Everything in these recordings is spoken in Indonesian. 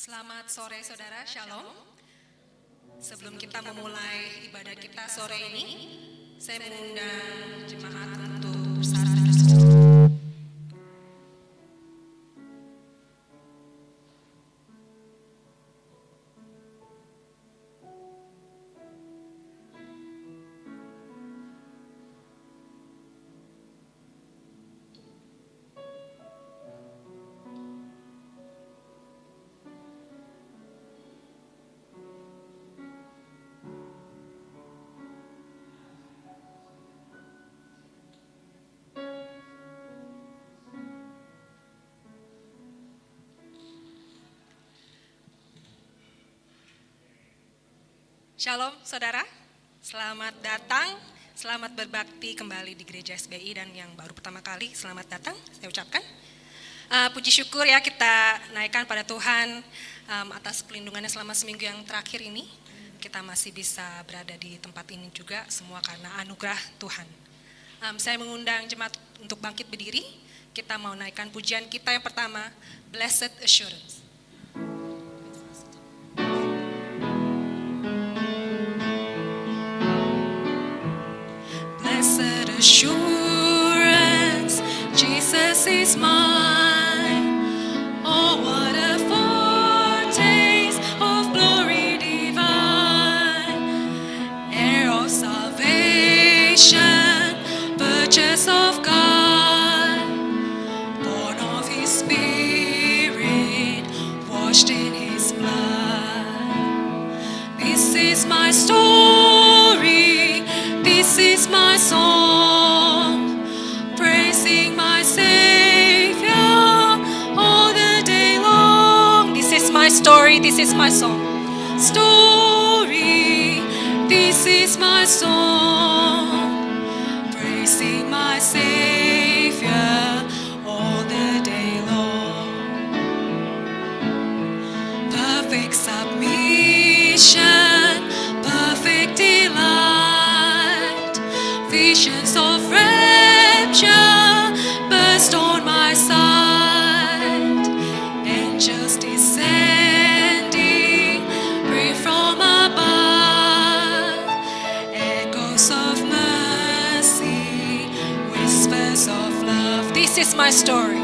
Selamat sore saudara, Shalom. Sebelum kita memulai ibadah kita sore ini, saya mengundang jemaat untuk bersatu berseru. Shalom saudara, selamat datang, selamat berbakti kembali di Gereja SBI, dan yang baru pertama kali selamat datang saya ucapkan. Puji syukur ya kita naikkan pada Tuhan atas pelindungannya selama seminggu yang terakhir ini. Kita masih bisa berada di tempat ini juga, semua karena anugerah Tuhan. Saya mengundang jemaat untuk bangkit berdiri. Kita mau naikkan pujian kita yang pertama, Blessed Assurance. Blessed assurance, Jesus is mine. Oh, what a foretaste of glory divine, heir of salvation, purchase of God, born of His Spirit, washed in His blood. This is my story, this is my song, praising my Savior all the day long. This is my story, this is my song. Story, this is my song, praising my Savior all the day long. Perfect submission, perfect delight, visions of rapture burst on my sight, angels descending, pray from above, echoes of mercy, whispers of love. This is my story,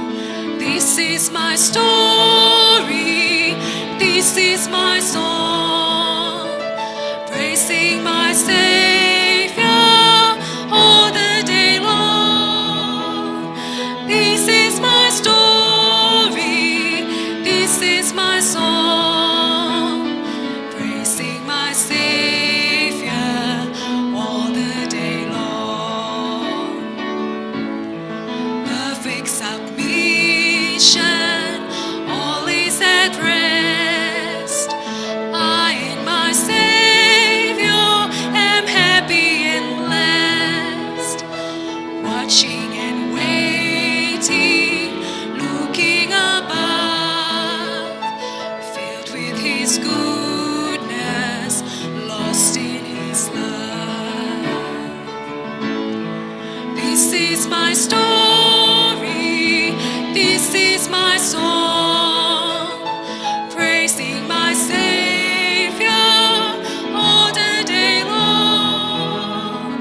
this is my story, this is my song, praising my Savior all the day long. This is my story, this is my song, praising my Savior all the day long. Perfect submission, all is at rest. I in my Savior am happy and blessed, watching and waiting, looking above, filled with His goodness, lost in His love. This is my story, this is my song, praising my Savior all the day long.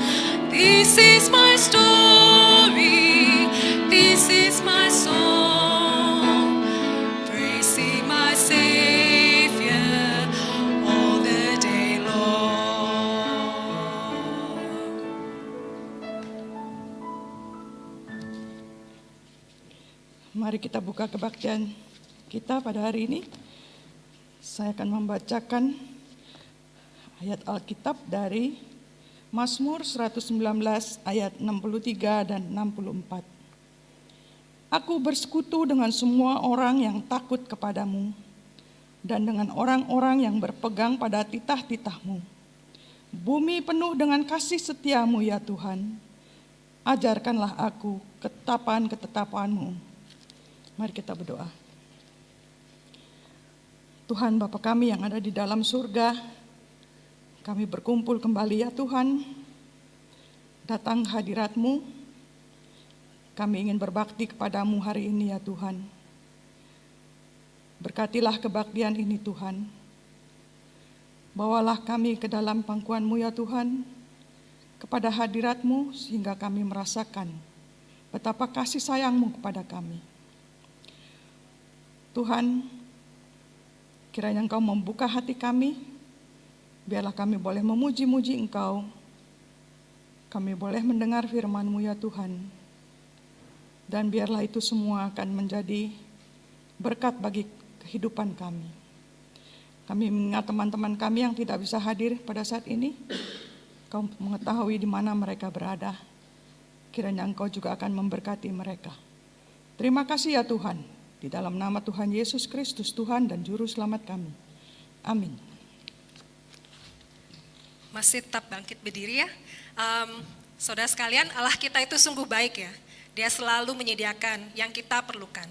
This is my story, this is my song, praising my Savior all the day long. Mari kita buka kebaktian kita pada hari ini. Saya akan membacakan ayat Alkitab dari Mazmur 119 ayat 63 dan 64. Aku bersekutu dengan semua orang yang takut kepadamu, dan dengan orang-orang yang berpegang pada titah-titahmu. Bumi penuh dengan kasih setiamu ya Tuhan. Ajarkanlah aku ketetapan-ketetapanmu. Mari kita berdoa. Tuhan Bapa kami yang ada di dalam surga, kami berkumpul kembali ya Tuhan, datang hadirat-Mu. Kami ingin berbakti kepadamu hari ini ya Tuhan. Berkatilah kebaktian ini Tuhan. Bawalah kami ke dalam pangkuan-Mu ya Tuhan, kepada hadirat-Mu sehingga kami merasakan betapa kasih sayang-Mu kepada kami. Tuhan, kiranya Engkau membuka hati kami, biarlah kami boleh memuji-muji Engkau, kami boleh mendengar firman-Mu ya Tuhan, dan biarlah itu semua akan menjadi berkat bagi kehidupan kami. Kami mengingat teman-teman kami yang tidak bisa hadir pada saat ini. Kau mengetahui di mana mereka berada. Kiranya Engkau juga akan memberkati mereka. Terima kasih ya Tuhan. Di dalam nama Tuhan Yesus Kristus, Tuhan dan Juru Selamat kami. Amin. Masih tetap bangkit berdiri ya. Saudara sekalian, Allah kita itu sungguh baik ya. Dia selalu menyediakan yang kita perlukan.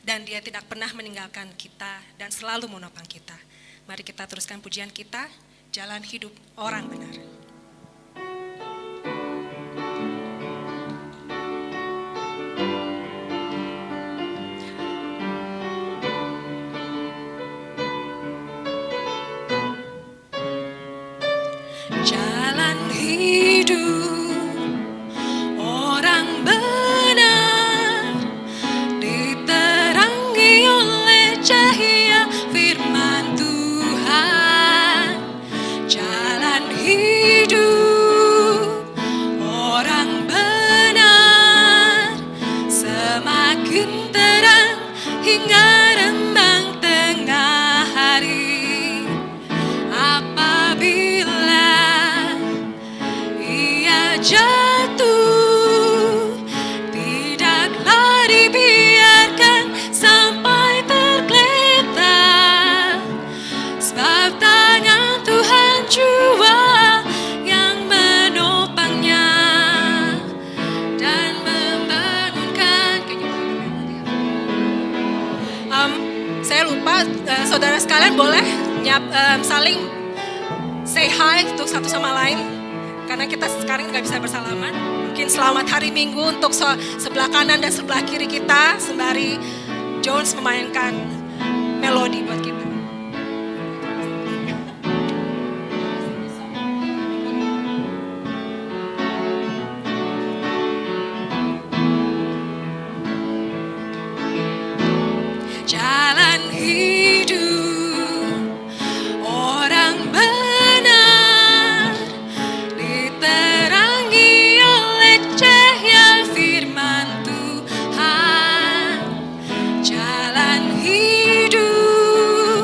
Dan Dia tidak pernah meninggalkan kita dan selalu menopang kita. Mari kita teruskan pujian kita, jalan hidup orang benar. Jalan hidup orang benar diterangi oleh cahaya firman Tuhan. Jalan hidup orang benar semakin terang hingga rembang tengah hari. Apabila ia jatuh, tidaklah dibiarkan sampai tergeletak, sebab tangan Tuhan jua yang menopangnya dan membangunkan. Saya lupa, saudara sekalian boleh saling say hi untuk satu sama lain, karena kita sekarang nggak bisa bersalaman. Mungkin selamat hari Minggu untuk sebelah kanan dan sebelah kiri kita, sembari Jones memainkan melodi buat kita. Jalan hidup orang benar diterangi oleh cahaya firman Tuhan. Jalan hidup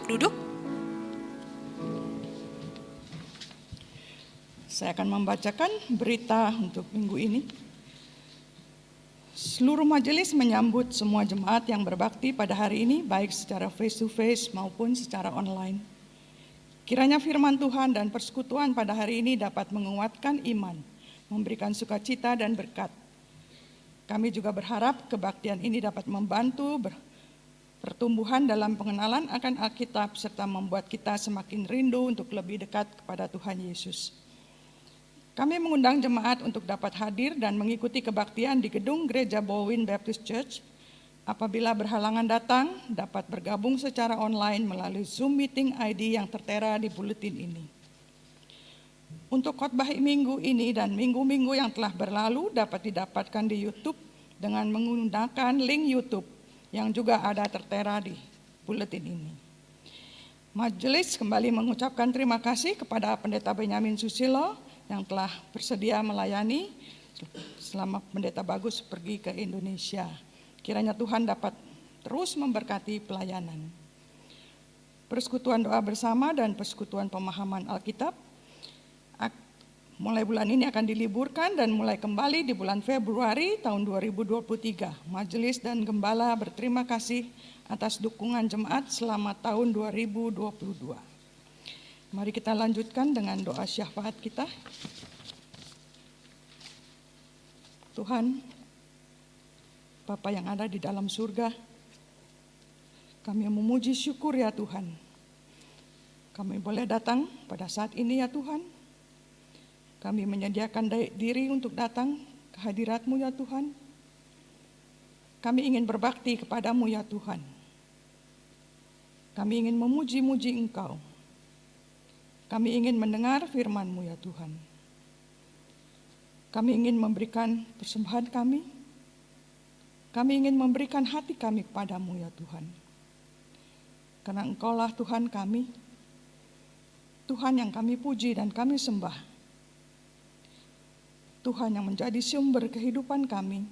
untuk duduk. Saya akan membacakan berita untuk minggu ini. Seluruh majelis menyambut semua jemaat yang berbakti pada hari ini, baik secara face-to-face maupun secara online. Kiranya firman Tuhan dan persekutuan pada hari ini dapat menguatkan iman, memberikan sukacita dan berkat. Kami juga berharap kebaktian ini dapat membantu pertumbuhan dalam pengenalan akan Alkitab serta membuat kita semakin rindu untuk lebih dekat kepada Tuhan Yesus. Kami mengundang jemaat untuk dapat hadir dan mengikuti kebaktian di gedung Gereja Bowin Baptist Church. Apabila berhalangan datang, dapat bergabung secara online melalui Zoom Meeting ID yang tertera di buletin ini. Untuk khotbah minggu ini dan minggu-minggu yang telah berlalu dapat didapatkan di YouTube dengan menggunakan link YouTube yang juga ada tertera di buletin ini. Majelis kembali mengucapkan terima kasih kepada Pendeta Benyamin Susilo yang telah bersedia melayani selama Pendeta Bagus pergi ke Indonesia. Kiranya Tuhan dapat terus memberkati pelayanan. Persekutuan doa bersama dan persekutuan pemahaman Alkitab mulai bulan ini akan diliburkan dan mulai kembali di bulan Februari tahun 2023. Majelis dan Gembala berterima kasih atas dukungan jemaat selama tahun 2022. Mari kita lanjutkan dengan doa syafaat kita. Tuhan, Bapa yang ada di dalam surga, kami memuji syukur ya Tuhan. Kami boleh datang pada saat ini ya Tuhan. Kami menyediakan diri untuk datang ke hadirat-Mu ya Tuhan. Kami ingin berbakti kepadamu ya Tuhan. Kami ingin memuji-muji Engkau. Kami ingin mendengar firman-Mu ya Tuhan. Kami ingin memberikan persembahan kami. Kami ingin memberikan hati kami kepadamu ya Tuhan. Karena Engkaulah Tuhan kami. Tuhan yang kami puji dan kami sembah. Tuhan yang menjadi sumber kehidupan kami.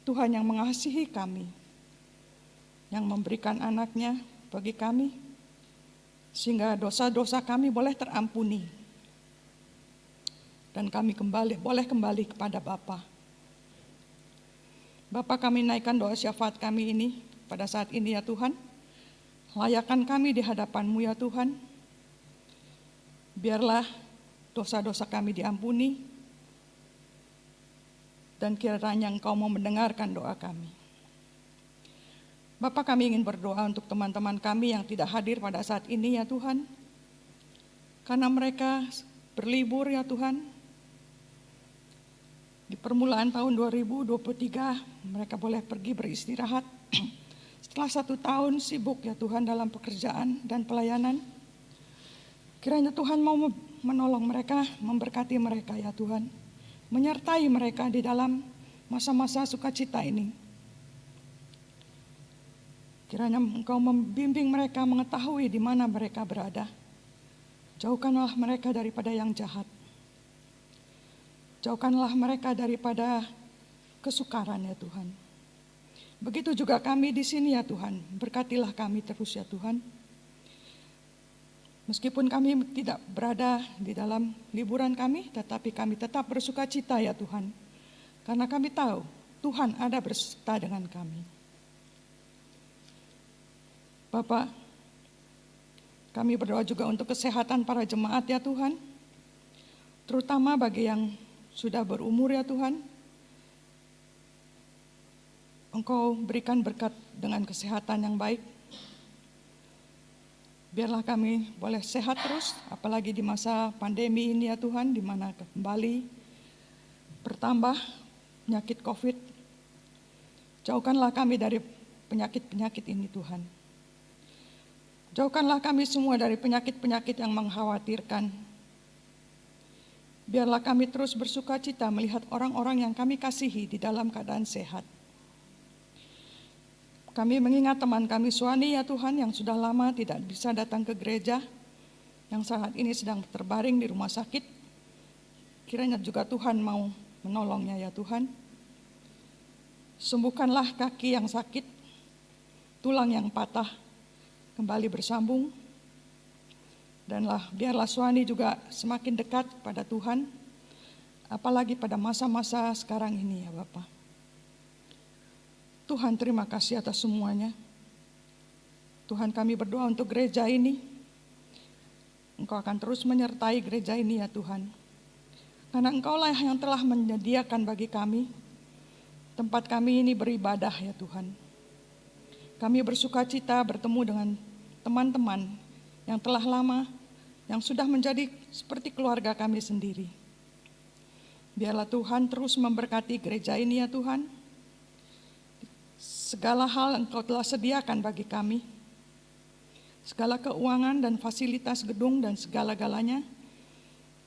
Tuhan yang mengasihi kami. Yang memberikan anaknya bagi kami. Sehingga dosa-dosa kami boleh terampuni. Dan kami boleh kembali kepada Bapa. Bapa, kami naikkan doa syafaat kami ini pada saat ini ya Tuhan. Layakkan kami di hadapan-Mu ya Tuhan. Biarlah dosa-dosa kami diampuni. Dan kiranya Engkau mau mendengarkan doa kami. Bapa, kami ingin berdoa untuk teman-teman kami yang tidak hadir pada saat ini ya Tuhan. Karena mereka berlibur ya Tuhan. Di permulaan tahun 2023 mereka boleh pergi beristirahat. Setelah 1 tahun sibuk ya Tuhan dalam pekerjaan dan pelayanan. Kiranya Tuhan mau menolong mereka, memberkati mereka ya Tuhan. Menyertai mereka di dalam masa-masa sukacita ini. Kiranya Engkau membimbing mereka mengetahui di mana mereka berada. Jauhkanlah mereka daripada yang jahat. Jauhkanlah mereka daripada kesukaran ya Tuhan. Begitu juga kami di sini ya Tuhan. Berkatilah kami terus ya Tuhan. Meskipun kami tidak berada di dalam liburan kami, tetapi kami tetap bersukacita ya Tuhan. Karena kami tahu Tuhan ada beserta dengan kami. Bapak, kami berdoa juga untuk kesehatan para jemaat ya Tuhan. Terutama bagi yang sudah berumur ya Tuhan. Engkau berikan berkat dengan kesehatan yang baik. Biarlah kami boleh sehat terus, apalagi di masa pandemi ini ya Tuhan, di mana kembali bertambah penyakit COVID. Jauhkanlah kami dari penyakit-penyakit ini Tuhan. Jauhkanlah kami semua dari penyakit-penyakit yang mengkhawatirkan. Biarlah kami terus bersukacita melihat orang-orang yang kami kasihi di dalam keadaan sehat. Kami mengingat teman kami Suwani ya Tuhan yang sudah lama tidak bisa datang ke gereja, yang saat ini sedang terbaring di rumah sakit. Kiranya juga Tuhan mau menolongnya ya Tuhan. Sembuhkanlah kaki yang sakit, tulang yang patah, kembali bersambung. Dan biarlah Suhani juga semakin dekat pada Tuhan, apalagi pada masa-masa sekarang ini ya Bapak. Tuhan, terima kasih atas semuanya. Tuhan, kami berdoa untuk gereja ini. Engkau akan terus menyertai gereja ini ya Tuhan. Karena Engkaulah yang telah menyediakan bagi kami tempat kami ini beribadah ya Tuhan. Kami bersuka cita bertemu dengan teman-teman yang telah lama, yang sudah menjadi seperti keluarga kami sendiri. Biarlah Tuhan terus memberkati gereja ini ya Tuhan. Segala hal Engkau telah sediakan bagi kami. Segala keuangan dan fasilitas gedung dan segala-galanya,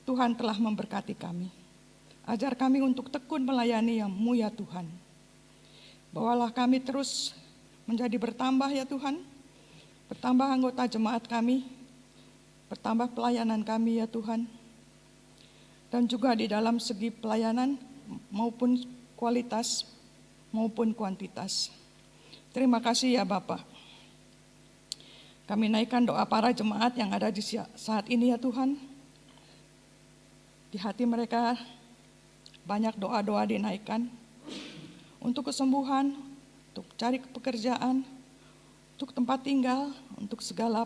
Tuhan telah memberkati kami. Ajar kami untuk tekun melayani yang-Mu ya Tuhan. Bawalah kami terus menjadi bertambah ya Tuhan. Bertambah anggota jemaat kami, bertambah pelayanan kami ya Tuhan. Dan juga di dalam segi pelayanan maupun kualitas maupun kuantitas. Terima kasih ya Bapak. Kami naikkan doa para jemaat yang ada di saat ini ya Tuhan. Di hati mereka banyak doa-doa dinaikkan untuk kesembuhan, untuk cari pekerjaan, untuk tempat tinggal, untuk segala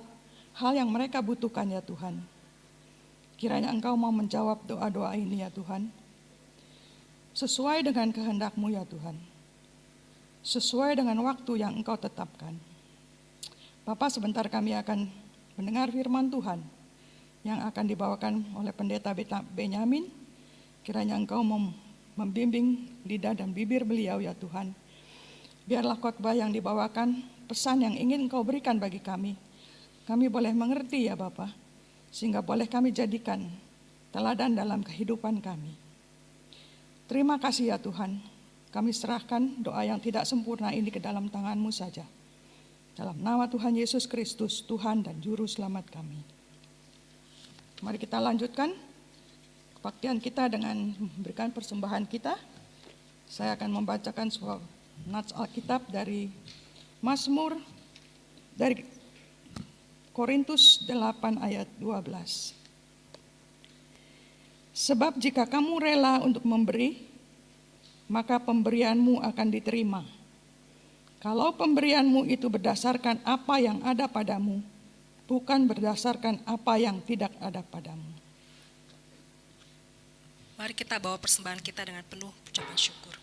hal yang mereka butuhkan ya Tuhan. Kiranya Engkau mau menjawab doa-doa ini ya Tuhan. Sesuai dengan kehendak-Mu ya Tuhan. Sesuai dengan waktu yang Engkau tetapkan. Bapak, sebentar kami akan mendengar firman Tuhan yang akan dibawakan oleh pendeta Benyamin. Kiranya Engkau membimbing lidah dan bibir beliau ya Tuhan. Biarlah khotbah yang dibawakan, pesan yang ingin Engkau berikan bagi kami boleh mengerti ya Bapak, sehingga boleh kami jadikan teladan dalam kehidupan kami. Terima kasih ya Tuhan, kami serahkan doa yang tidak sempurna ini ke dalam tangan-Mu saja. Dalam nama Tuhan Yesus Kristus, Tuhan dan Juru Selamat kami. Mari kita lanjutkan kebaktian kita dengan memberikan persembahan kita. Saya akan membacakan sebuah nats Alkitab dari Mazmur, dari Korintus 8 ayat 12. Sebab jika kamu rela untuk memberi, maka pemberianmu akan diterima. Kalau pemberianmu itu berdasarkan apa yang ada padamu, bukan berdasarkan apa yang tidak ada padamu. Mari kita bawa persembahan kita dengan penuh ucapan syukur.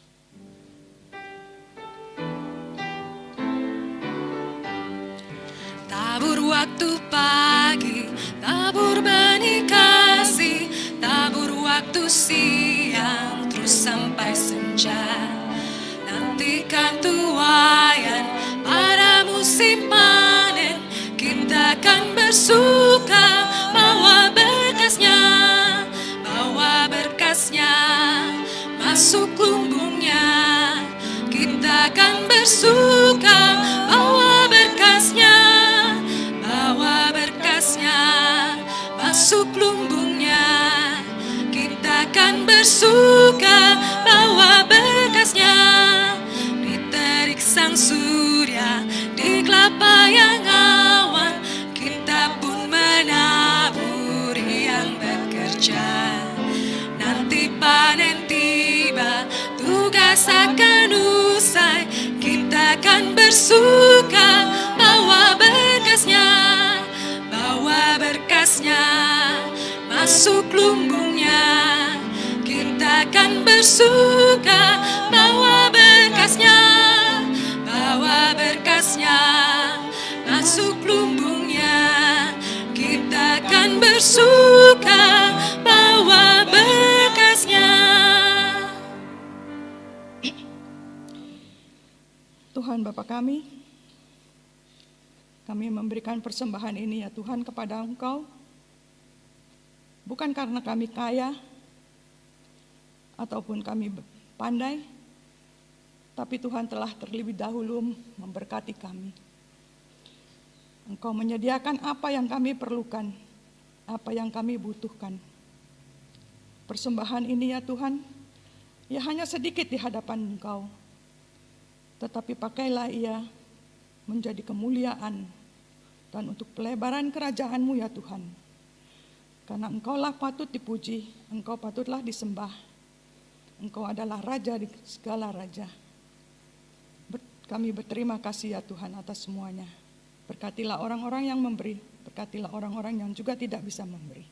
Tabur waktu pagi, tabur benih kasih, tabur waktu siang, terus sampai senja. Nantikan tuaian pada musim panen, kita akan bersuka bawa berkasnya masuk lumbungnya. Kita akan bersuka bawa berkasnya masuk lumbungnya. Kita akan bersuka bawa berkasnya. Diterik sang surya di kelapa yang awan, kita pun menabur yang bekerja. Nanti panen tiba, tugas akan usai, kita akan bersuka bawa berkasnya masuk lumbungnya. Kita akan bersuka bawa berkasnya masuk lumbungnya. Kita akan bersuka bawa berkasnya. Tuhan Bapa kami memberikan persembahan ini ya Tuhan kepada Engkau, bukan karena kami kaya ataupun kami pandai, tapi Tuhan telah terlebih dahulu memberkati kami. Engkau menyediakan apa yang kami perlukan, apa yang kami butuhkan. Persembahan ini ya Tuhan, ya hanya sedikit di hadapan Engkau, tetapi pakailah ia menjadi kemuliaan dan untuk pelebaran kerajaan-Mu ya Tuhan. Karena Engkaulah patut dipuji, Engkau patutlah disembah. Engkau adalah Raja di segala raja. Kami berterima kasih ya Tuhan atas semuanya. Berkatilah orang-orang yang memberi, berkatilah orang-orang yang juga tidak bisa memberi.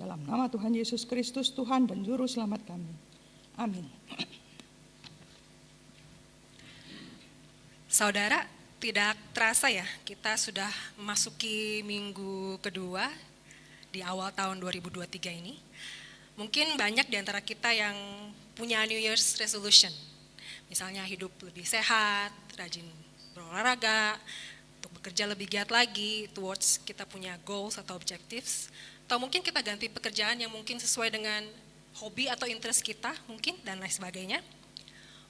Dalam nama Tuhan Yesus Kristus, Tuhan dan Juru Selamat kami. Amin. Saudara, tidak terasa ya, kita sudah memasuki minggu kedua di awal tahun 2023 ini. Mungkin banyak di antara kita yang punya New Year's resolution. Misalnya hidup lebih sehat, rajin berolahraga, untuk bekerja lebih giat lagi, towards kita punya goals atau objectives. Atau mungkin kita ganti pekerjaan yang mungkin sesuai dengan hobi atau interest kita mungkin dan lain sebagainya.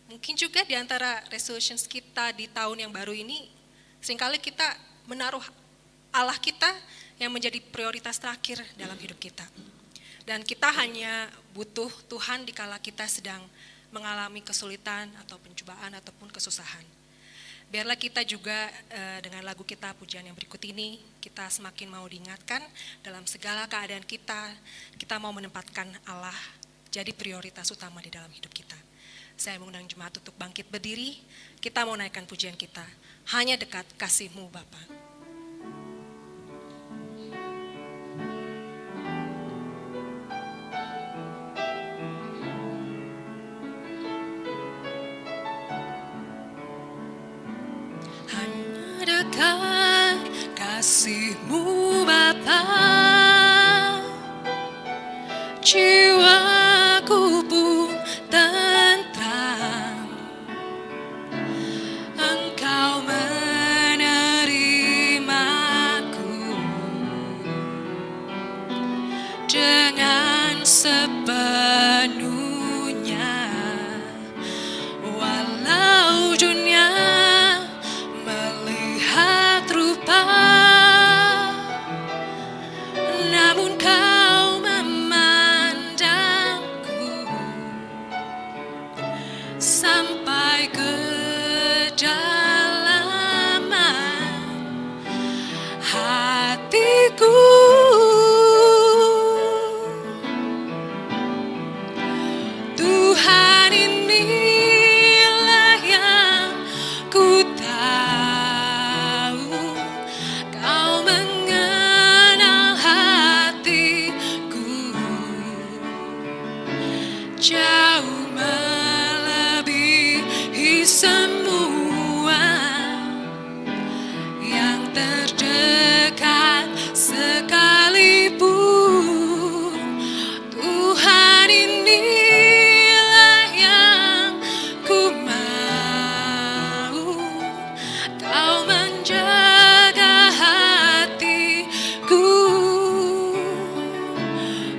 Mungkin juga di antara resolutions kita di tahun yang baru ini, seringkali kita menaruh Allah kita yang menjadi prioritas terakhir dalam hidup kita. Dan kita hanya butuh Tuhan dikala kita sedang mengalami kesulitan atau pencobaan ataupun kesusahan. Biarlah kita juga dengan lagu kita pujian yang berikut ini, kita semakin mau diingatkan dalam segala keadaan kita mau menempatkan Allah jadi prioritas utama di dalam hidup kita. Saya mengundang jemaat untuk bangkit berdiri, kita mau naikkan pujian kita, hanya dekat kasih-Mu Bapa. Hanya dekat kasih-Mu Bapa, jiwaku pun tentram. Engkau menerimaku dengan sepenuhnya, walau dunia melihat rupa, namun Kau memandangku sampai kedalaman hatiku. Tuhan, inilah yang ku tahu, Kau mengenal hatiku jauh melebihi semua yang terdekat sekalipun. Tuhan, inilah yang ku mau, Kau menjaga hatiku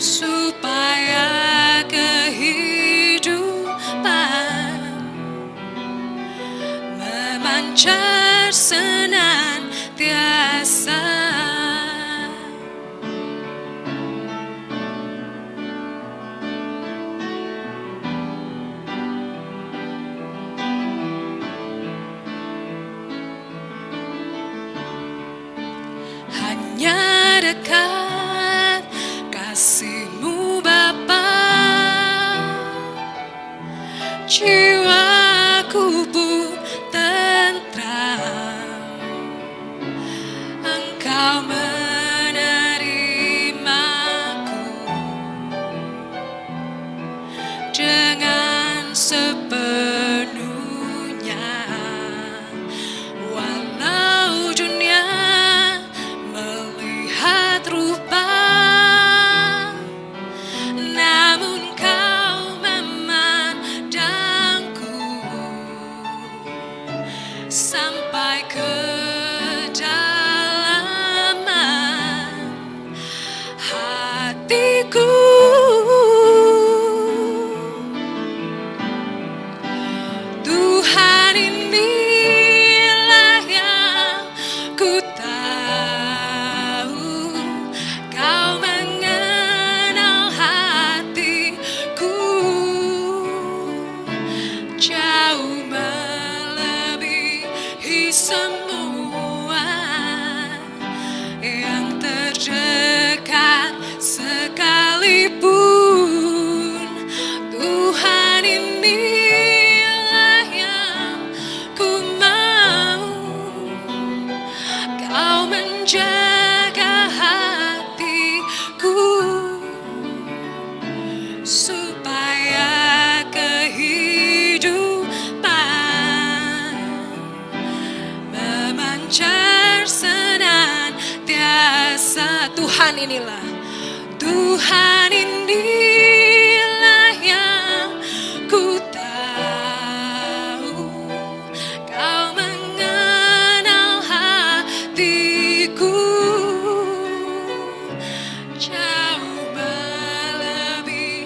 supaya kehidupan memancar senantiasa. Hanya dekat kasih-Mu Bapa, jiwaku pun tentram. Engkau menerimaku dengan sepenuhnya, walau dunia melihat rupa, namun Kau memandangku sampai kedalaman hatiku. Tuhan, inilah yang ku tahu, Kau mengenal hatiku jauh melebihi semua Tuhan inilah, Tuhan inilah yang ku tahu. Kau mengenal hatiku jauh melebihi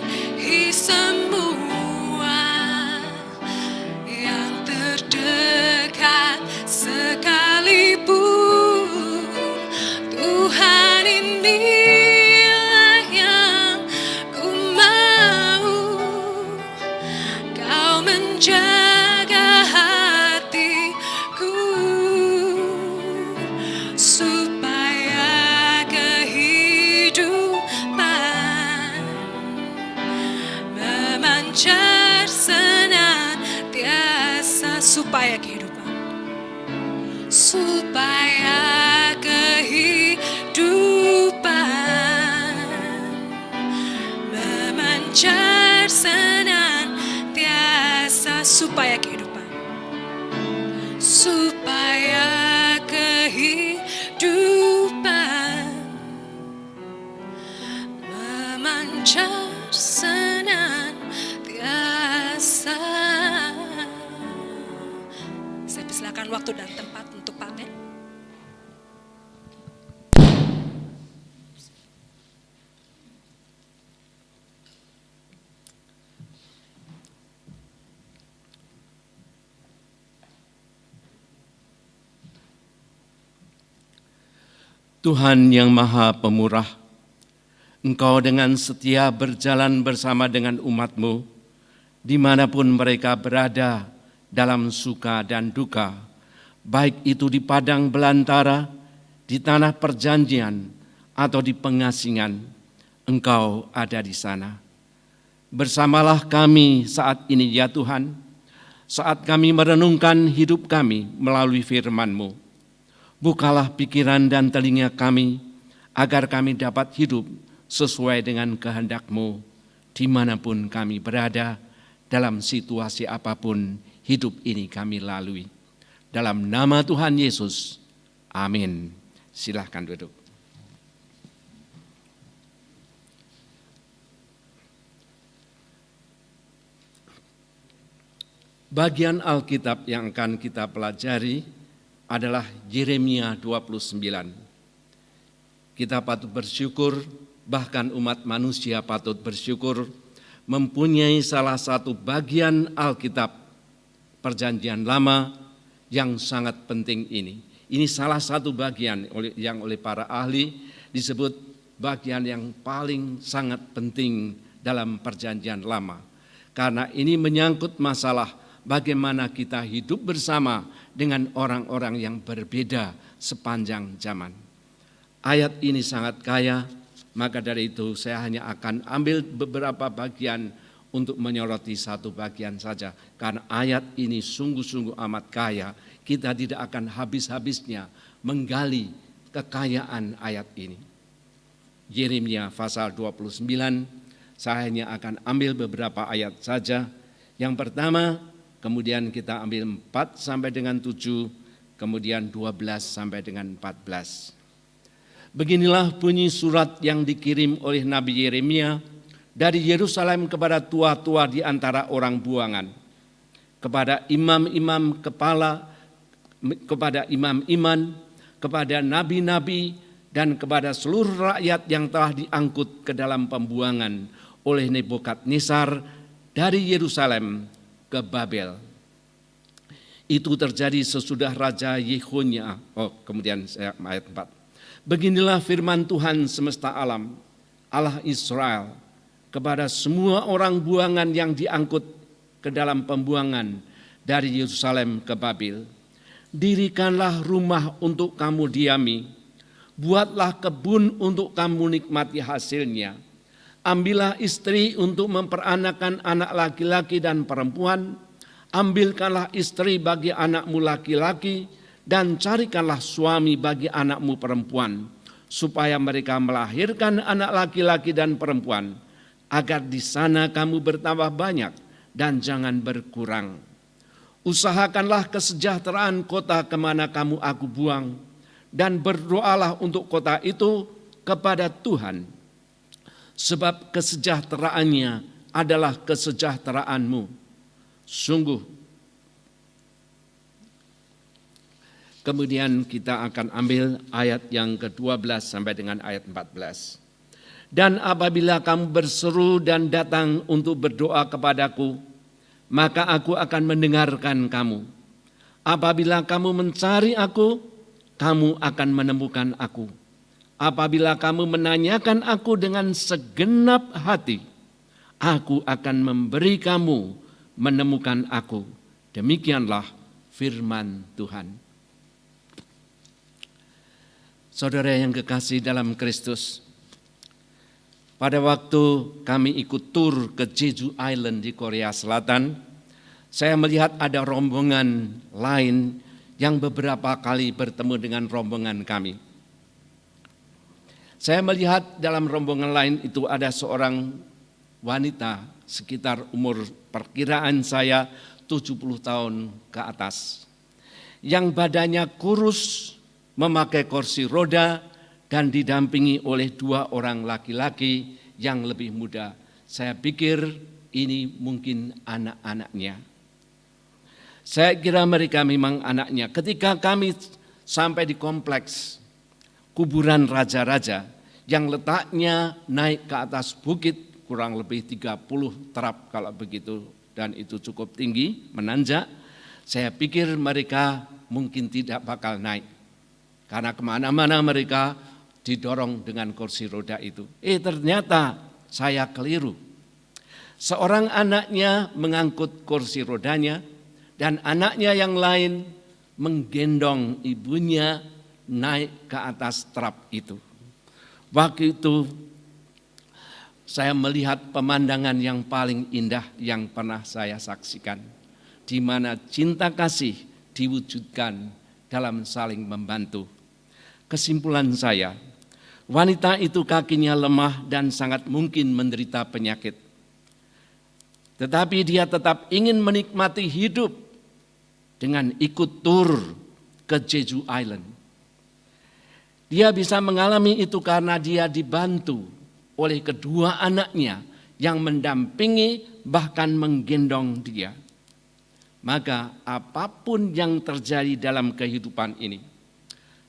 semua yang terdekat sekalipun. Tuhan inilah yang ku mau. Kau menjaga hatiku supaya kehidupan memancar senantiasa. Supaya kehidupan memancar senantiasa. Supaya kehidupan memancar senantiasa. Saya persilakan waktu dan tempat untuk Pak Ben. Tuhan yang Maha Pemurah, Engkau dengan setia berjalan bersama dengan umat-Mu, dimanapun mereka berada dalam suka dan duka, baik itu di padang belantara, di tanah perjanjian, atau di pengasingan, Engkau ada di sana. Bersamalah kami saat ini ya Tuhan, saat kami merenungkan hidup kami melalui firman-Mu. Bukalah pikiran dan telinga kami, agar kami dapat hidup sesuai dengan kehendak-Mu, dimanapun kami berada, dalam situasi apapun hidup ini kami lalui. Dalam nama Tuhan Yesus, amin. Silahkan duduk. Bagian Alkitab yang akan kita pelajari adalah Yeremia 29. Kita patut bersyukur, bahkan umat manusia patut bersyukur, mempunyai salah satu bagian Alkitab Perjanjian Lama yang sangat penting ini. Ini salah satu bagian yang oleh para ahli disebut bagian yang paling sangat penting dalam Perjanjian Lama. Karena ini menyangkut masalah bagaimana kita hidup bersama dengan orang-orang yang berbeda sepanjang zaman. Ayat ini sangat kaya, maka dari itu saya hanya akan ambil beberapa bagian untuk menyoroti satu bagian saja. Karena ayat ini sungguh-sungguh amat kaya, kita tidak akan habis-habisnya menggali kekayaan ayat ini. Yeremia pasal 29, saya hanya akan ambil beberapa ayat saja. Yang pertama, kemudian kita ambil 4 sampai dengan 7, kemudian 12 sampai dengan 14. Beginilah bunyi surat yang dikirim oleh Nabi Yeremia dari Yerusalem kepada tua-tua di antara orang buangan, kepada imam-imam kepala, kepada imam iman, kepada nabi-nabi, dan kepada seluruh rakyat yang telah diangkut ke dalam pembuangan oleh Nebukadnezar dari Yerusalem ke Babel. Itu terjadi sesudah Raja Yehonia. Kemudian ayat 4. Beginilah firman Tuhan semesta alam, Allah Israel, kepada semua orang buangan yang diangkut ke dalam pembuangan dari Yerusalem ke Babel. Dirikanlah rumah untuk kamu diami, buatlah kebun untuk kamu nikmati hasilnya. Ambillah istri untuk memperanakan anak laki-laki dan perempuan, ambilkanlah istri bagi anakmu laki-laki, dan carikanlah suami bagi anakmu perempuan, supaya mereka melahirkan anak laki-laki dan perempuan, agar di sana kamu bertambah banyak dan jangan berkurang. Usahakanlah kesejahteraan kota kemana kamu aku buang, dan berdoalah untuk kota itu kepada Tuhan, sebab kesejahteraannya adalah kesejahteraanmu. Sungguh. Kemudian kita akan ambil ayat yang ke-12 sampai dengan ayat 14. Dan apabila kamu berseru dan datang untuk berdoa kepadaku, maka aku akan mendengarkan kamu. Apabila kamu mencari aku, kamu akan menemukan aku. Apabila kamu menanyakan aku dengan segenap hati, aku akan memberi kamu menemukan aku. Demikianlah firman Tuhan. Saudara yang kekasih dalam Kristus, pada waktu kami ikut tur ke Jeju Island di Korea Selatan, saya melihat ada rombongan lain yang beberapa kali bertemu dengan rombongan kami. Saya melihat dalam rombongan lain itu ada seorang wanita sekitar umur perkiraan saya 70 tahun ke atas, yang badannya kurus, memakai kursi roda, dan didampingi oleh 2 orang laki-laki yang lebih muda. Saya pikir ini mungkin anak-anaknya. Saya kira mereka memang anaknya. Ketika kami sampai di kompleks kuburan raja-raja yang letaknya naik ke atas bukit kurang lebih 30 terap kalau begitu, dan itu cukup tinggi, menanjak, saya pikir mereka mungkin tidak bakal naik. Karena kemana-mana mereka didorong dengan kursi roda itu. Ternyata saya keliru. Seorang anaknya mengangkut kursi rodanya, dan anaknya yang lain menggendong ibunya naik ke atas trap itu. Waktu itu saya melihat pemandangan yang paling indah yang pernah saya saksikan, di mana cinta kasih diwujudkan dalam saling membantu. Kesimpulan saya, wanita itu kakinya lemah dan sangat mungkin menderita penyakit. Tetapi dia tetap ingin menikmati hidup dengan ikut tur ke Jeju Island. Dia bisa mengalami itu karena dia dibantu oleh kedua anaknya yang mendampingi bahkan menggendong dia. Maka apapun yang terjadi dalam kehidupan ini,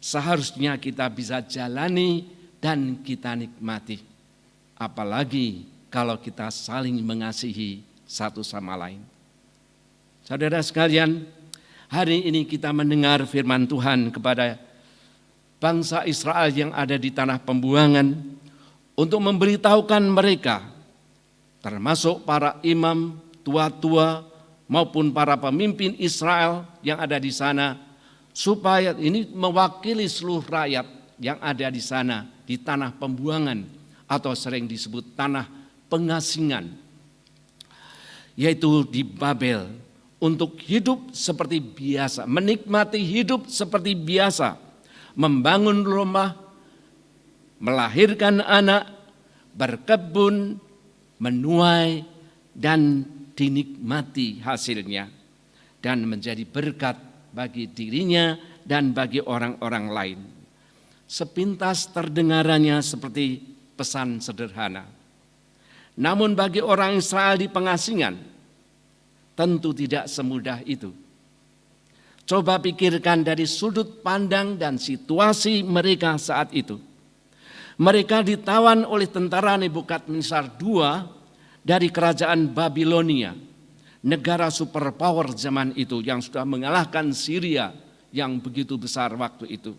seharusnya kita bisa jalani dan kita nikmati. Apalagi kalau kita saling mengasihi satu sama lain. Saudara sekalian, hari ini kita mendengar firman Tuhan kepada bangsa Israel yang ada di tanah pembuangan untuk memberitahukan mereka, termasuk para imam, tua-tua, maupun para pemimpin Israel yang ada di sana, supaya ini mewakili seluruh rakyat yang ada di sana, di tanah pembuangan atau sering disebut tanah pengasingan, yaitu di Babel, untuk hidup seperti biasa, menikmati hidup seperti biasa, membangun rumah, melahirkan anak, berkebun, menuai, dan dinikmati hasilnya, dan menjadi berkat bagi dirinya dan bagi orang-orang lain. Sepintas terdengarannya seperti pesan sederhana. Namun bagi orang Israel di pengasingan, tentu tidak semudah itu. Coba pikirkan dari sudut pandang dan situasi mereka saat itu. Mereka ditawan oleh tentara Nebukadnezar II dari kerajaan Babilonia, negara superpower zaman itu yang sudah mengalahkan Syria yang begitu besar waktu itu.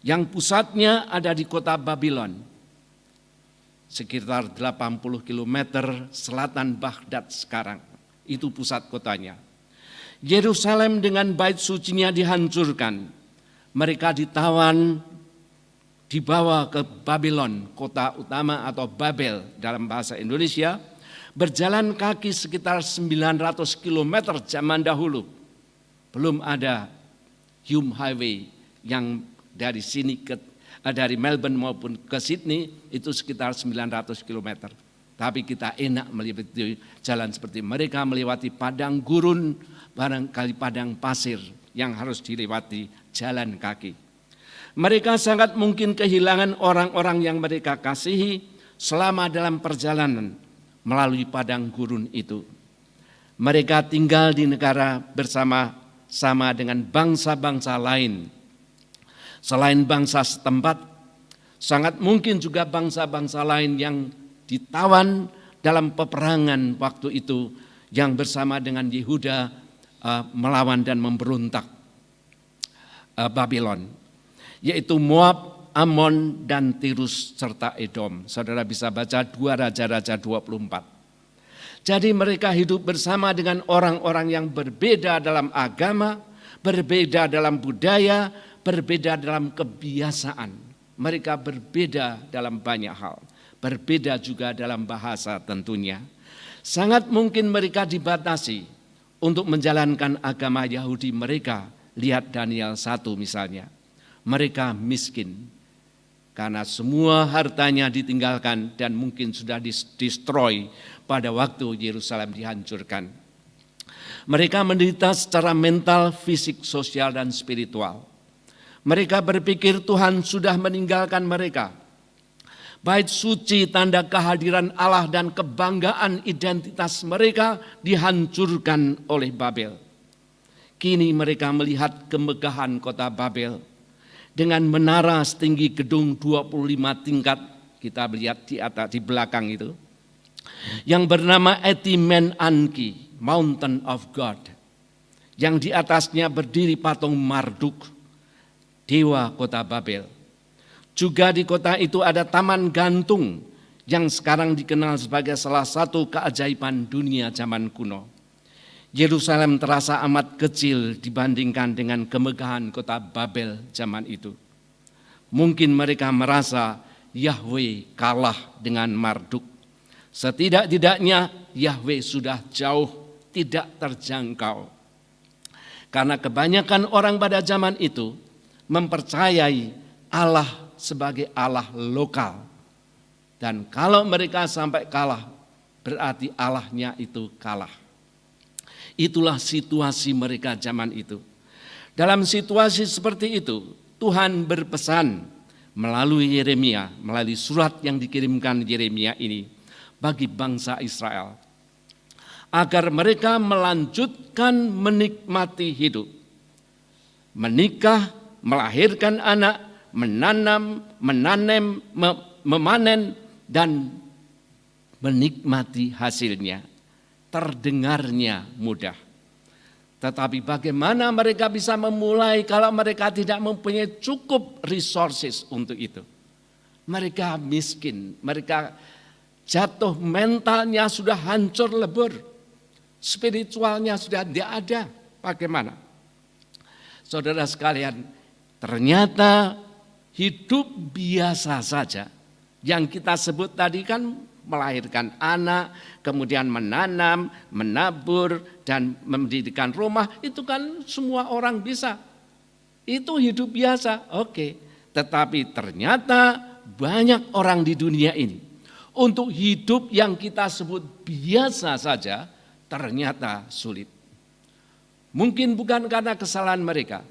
Yang pusatnya ada di kota Babylon, sekitar 80 km selatan Baghdad sekarang. Itu pusat kotanya. Yerusalem dengan bait sucinya dihancurkan. Mereka ditawan, dibawa ke Babylon, kota utama atau Babel dalam bahasa Indonesia, berjalan kaki sekitar 900 km zaman dahulu. Belum ada Hume Highway yang dari sini dari Melbourne maupun ke Sydney itu sekitar 900 km. Tapi kita enak melewati jalan seperti mereka melewati padang gurun, barangkali padang pasir yang harus dilewati jalan kaki. Mereka sangat mungkin kehilangan orang-orang yang mereka kasihi selama dalam perjalanan melalui padang gurun itu. Mereka tinggal di negara bersama-sama dengan bangsa-bangsa lain. Selain bangsa setempat, sangat mungkin juga bangsa-bangsa lain yang ditawan dalam peperangan waktu itu yang bersama dengan Yehuda melawan dan memberontak Babylon, yaitu Moab, Ammon, dan Tirus serta Edom. Saudara bisa baca 2 Raja-Raja 24. Jadi mereka hidup bersama dengan orang-orang yang berbeda dalam agama, berbeda dalam budaya, berbeda dalam kebiasaan. Mereka berbeda dalam banyak hal, berbeda juga dalam bahasa tentunya. Sangat mungkin mereka dibatasi untuk menjalankan agama Yahudi mereka. Lihat Daniel 1 misalnya. Mereka miskin karena semua hartanya ditinggalkan dan mungkin sudah destroy pada waktu Yerusalem dihancurkan. Mereka menderita secara mental, fisik, sosial, dan spiritual. Mereka berpikir Tuhan sudah meninggalkan mereka. Bait suci, tanda kehadiran Allah dan kebanggaan identitas mereka dihancurkan oleh Babel. Kini mereka melihat kemegahan kota Babel dengan menara setinggi gedung 25 tingkat, kita lihat di atas di belakang itu, yang bernama Etimen Anki, Mountain of God, yang di atasnya berdiri patung Marduk, dewa kota Babel. Juga di kota itu ada taman gantung yang sekarang dikenal sebagai salah satu keajaiban dunia zaman kuno. Yerusalem terasa amat kecil dibandingkan dengan kemegahan kota Babel zaman itu. Mungkin mereka merasa Yahweh kalah dengan Marduk. Setidak-tidaknya Yahweh sudah jauh tidak terjangkau. Karena kebanyakan orang pada zaman itu mempercayai Allah sebagai Allah lokal. Dan kalau mereka sampai kalah, berarti Allahnya itu kalah. Itulah situasi mereka zaman itu. Dalam situasi seperti itu, Tuhan berpesan melalui Yeremia, melalui surat yang dikirimkan Yeremia ini bagi bangsa Israel, agar mereka melanjutkan menikmati hidup, menikah, melahirkan anak, menanam, memanen, dan menikmati hasilnya. Terdengarnya mudah. Tetapi bagaimana mereka bisa memulai kalau mereka tidak mempunyai cukup resources untuk itu? Mereka miskin, mereka jatuh, mentalnya sudah hancur lebur, spiritualnya sudah tidak ada. Bagaimana? Saudara sekalian, ternyata hidup biasa saja yang kita sebut tadi kan melahirkan anak, kemudian menanam, menabur, dan mendirikan rumah, itu kan semua orang bisa. Itu hidup biasa, oke. Tetapi ternyata banyak orang di dunia ini, untuk hidup yang kita sebut biasa saja, ternyata sulit. Mungkin bukan karena kesalahan mereka,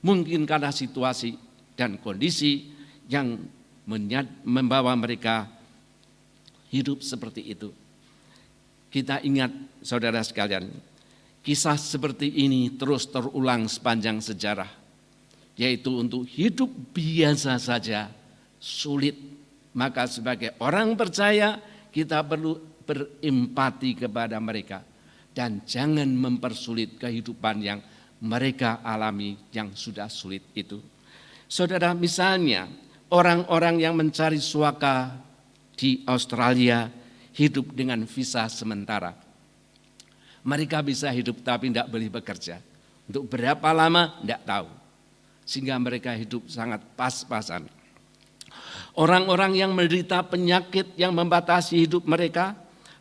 mungkin karena situasi dan kondisi yang membawa mereka hidup seperti itu. Kita ingat saudara sekalian, kisah seperti ini terus terulang sepanjang sejarah, yaitu untuk hidup biasa saja sulit. Maka sebagai orang percaya kita perlu berempati kepada mereka dan jangan mempersulit kehidupan yang mereka alami yang sudah sulit itu. Saudara, misalnya orang-orang yang mencari suaka di Australia hidup dengan visa sementara. Mereka bisa hidup tapi tidak boleh bekerja. Untuk berapa lama tidak tahu. Sehingga mereka hidup sangat pas-pasan. Orang-orang yang menderita penyakit yang membatasi hidup mereka,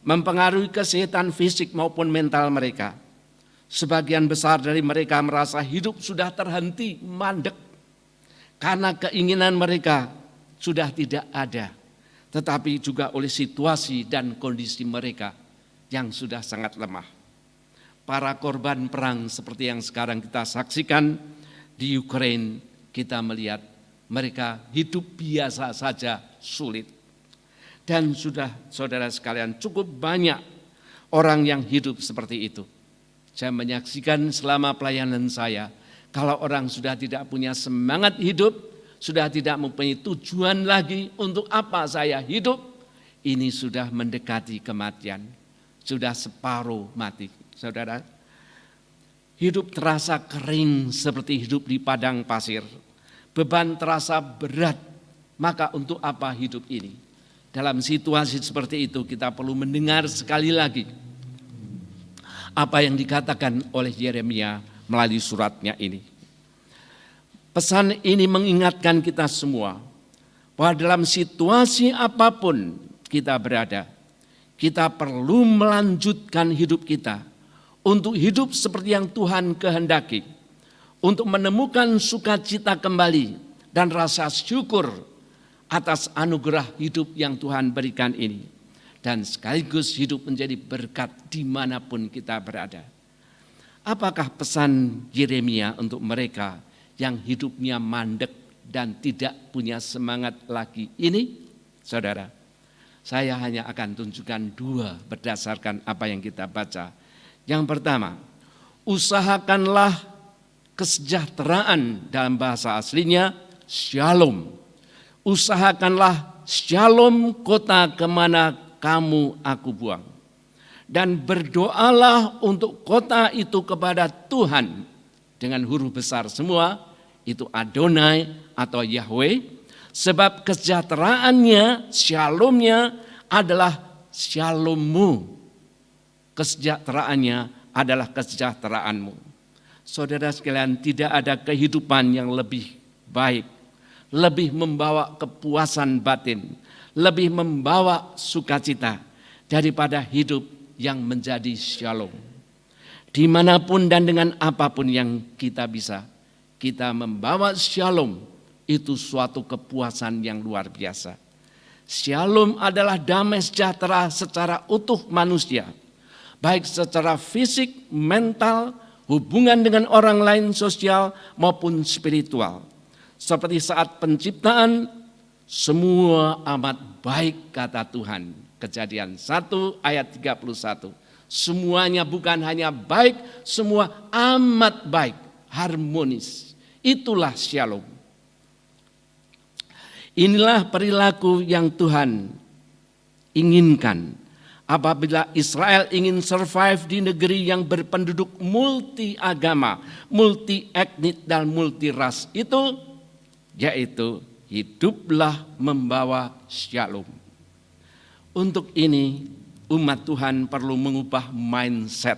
mempengaruhi kesehatan fisik maupun mental mereka. Sebagian besar dari mereka merasa hidup sudah terhenti, mandek. Karena keinginan mereka sudah tidak ada. Tetapi juga oleh situasi dan kondisi mereka yang sudah sangat lemah. Para korban perang seperti yang sekarang kita saksikan di Ukraina, kita melihat mereka hidup biasa saja sulit. Dan sudah saudara sekalian cukup banyak orang yang hidup seperti itu. Saya menyaksikan selama pelayanan saya, kalau orang sudah tidak punya semangat hidup, sudah tidak mempunyai tujuan lagi untuk apa saya hidup, ini sudah mendekati kematian, sudah separuh mati. Saudara, hidup terasa kering seperti hidup di padang pasir, beban terasa berat, maka untuk apa hidup ini? Dalam situasi seperti itu kita perlu mendengar sekali lagi apa yang dikatakan oleh Yeremia melalui suratnya ini. Pesan ini mengingatkan kita semua bahwa dalam situasi apapun kita berada, kita perlu melanjutkan hidup kita untuk hidup seperti yang Tuhan kehendaki, untuk menemukan sukacita kembali dan rasa syukur atas anugerah hidup yang Tuhan berikan ini. Dan sekaligus hidup menjadi berkat dimanapun kita berada. Apakah pesan Yeremia untuk mereka yang hidupnya mandek dan tidak punya semangat lagi ini? Saudara, saya hanya akan tunjukkan dua berdasarkan apa yang kita baca. Yang pertama, usahakanlah kesejahteraan, dalam bahasa aslinya shalom. Usahakanlah shalom kota kemana kamu aku buang. Dan berdoalah untuk kota itu kepada Tuhan dengan huruf besar semua, itu Adonai atau Yahweh, sebab kesejahteraannya, shalomnya adalah shalommu. Kesejahteraannya adalah kesejahteraanmu. Saudara sekalian, tidak ada kehidupan yang lebih baik, lebih membawa kepuasan batin, lebih membawa sukacita daripada hidup yang menjadi shalom. Dimanapun dan dengan apapun yang kita bisa, kita membawa shalom, itu suatu kepuasan yang luar biasa. Shalom adalah damai sejahtera secara utuh manusia, baik secara fisik, mental, hubungan dengan orang lain, sosial maupun spiritual. Seperti saat penciptaan, semua amat baik kata Tuhan. Kejadian 1 ayat 31. Semuanya bukan hanya baik, semua amat baik, harmonis. Itulah shalom. Inilah perilaku yang Tuhan inginkan. Apabila Israel ingin survive di negeri yang berpenduduk multi agama, multi etnik dan multi ras itu, yaitu hiduplah membawa shalom. Untuk ini umat Tuhan perlu mengubah mindset.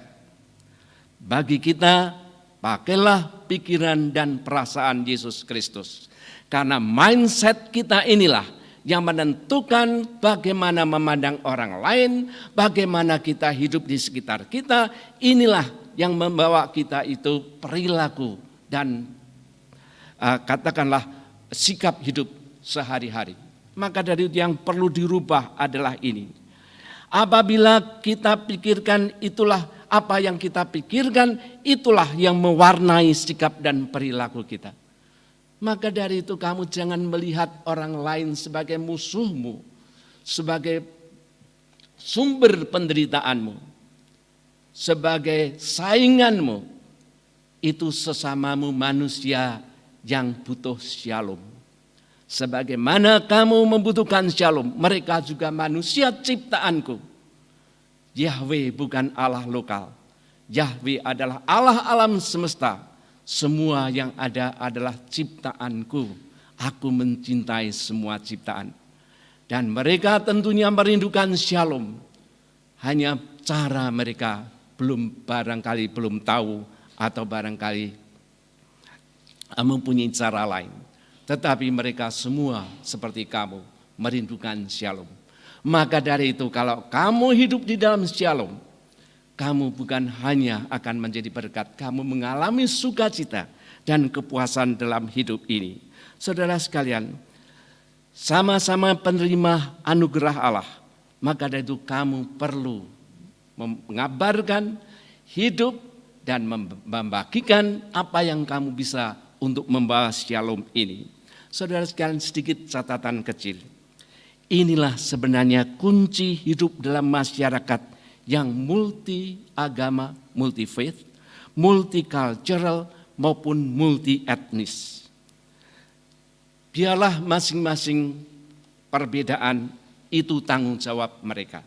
Bagi kita, pakailah pikiran dan perasaan Yesus Kristus. Karena mindset kita inilah yang menentukan bagaimana memandang orang lain, bagaimana kita hidup di sekitar kita. Inilah yang membawa kita itu perilaku dan katakanlah sikap hidup sehari-hari. Maka dari itu yang perlu dirubah adalah ini. Apabila kita pikirkan itulah apa yang kita pikirkan, itulah yang mewarnai sikap dan perilaku kita. Maka dari itu kamu jangan melihat orang lain sebagai musuhmu, sebagai sumber penderitaanmu, sebagai sainganmu. Itu sesamamu manusia yang butuh shalom. Sebagaimana kamu membutuhkan shalom, mereka juga manusia ciptaanku. Yahweh bukan Allah lokal. Yahweh adalah Allah alam semesta. Semua yang ada adalah ciptaanku. Aku mencintai semua ciptaan. Dan mereka tentunya merindukan shalom. Hanya cara mereka barangkali belum tahu atau barangkali mempunyai cara lain. Tetapi mereka semua seperti kamu merindukan shalom. Maka dari itu kalau kamu hidup di dalam shalom, kamu bukan hanya akan menjadi berkat, kamu mengalami sukacita dan kepuasan dalam hidup ini. Saudara sekalian, sama-sama penerima anugerah Allah, maka dari itu kamu perlu mengabarkan, hidup, dan membagikan apa yang kamu bisa untuk membawa shalom ini. Saudara sekalian, sedikit catatan kecil. Inilah sebenarnya kunci hidup dalam masyarakat yang multi agama, multi faith, multicultural maupun multi etnis. Biarlah masing-masing perbedaan itu tanggung jawab mereka.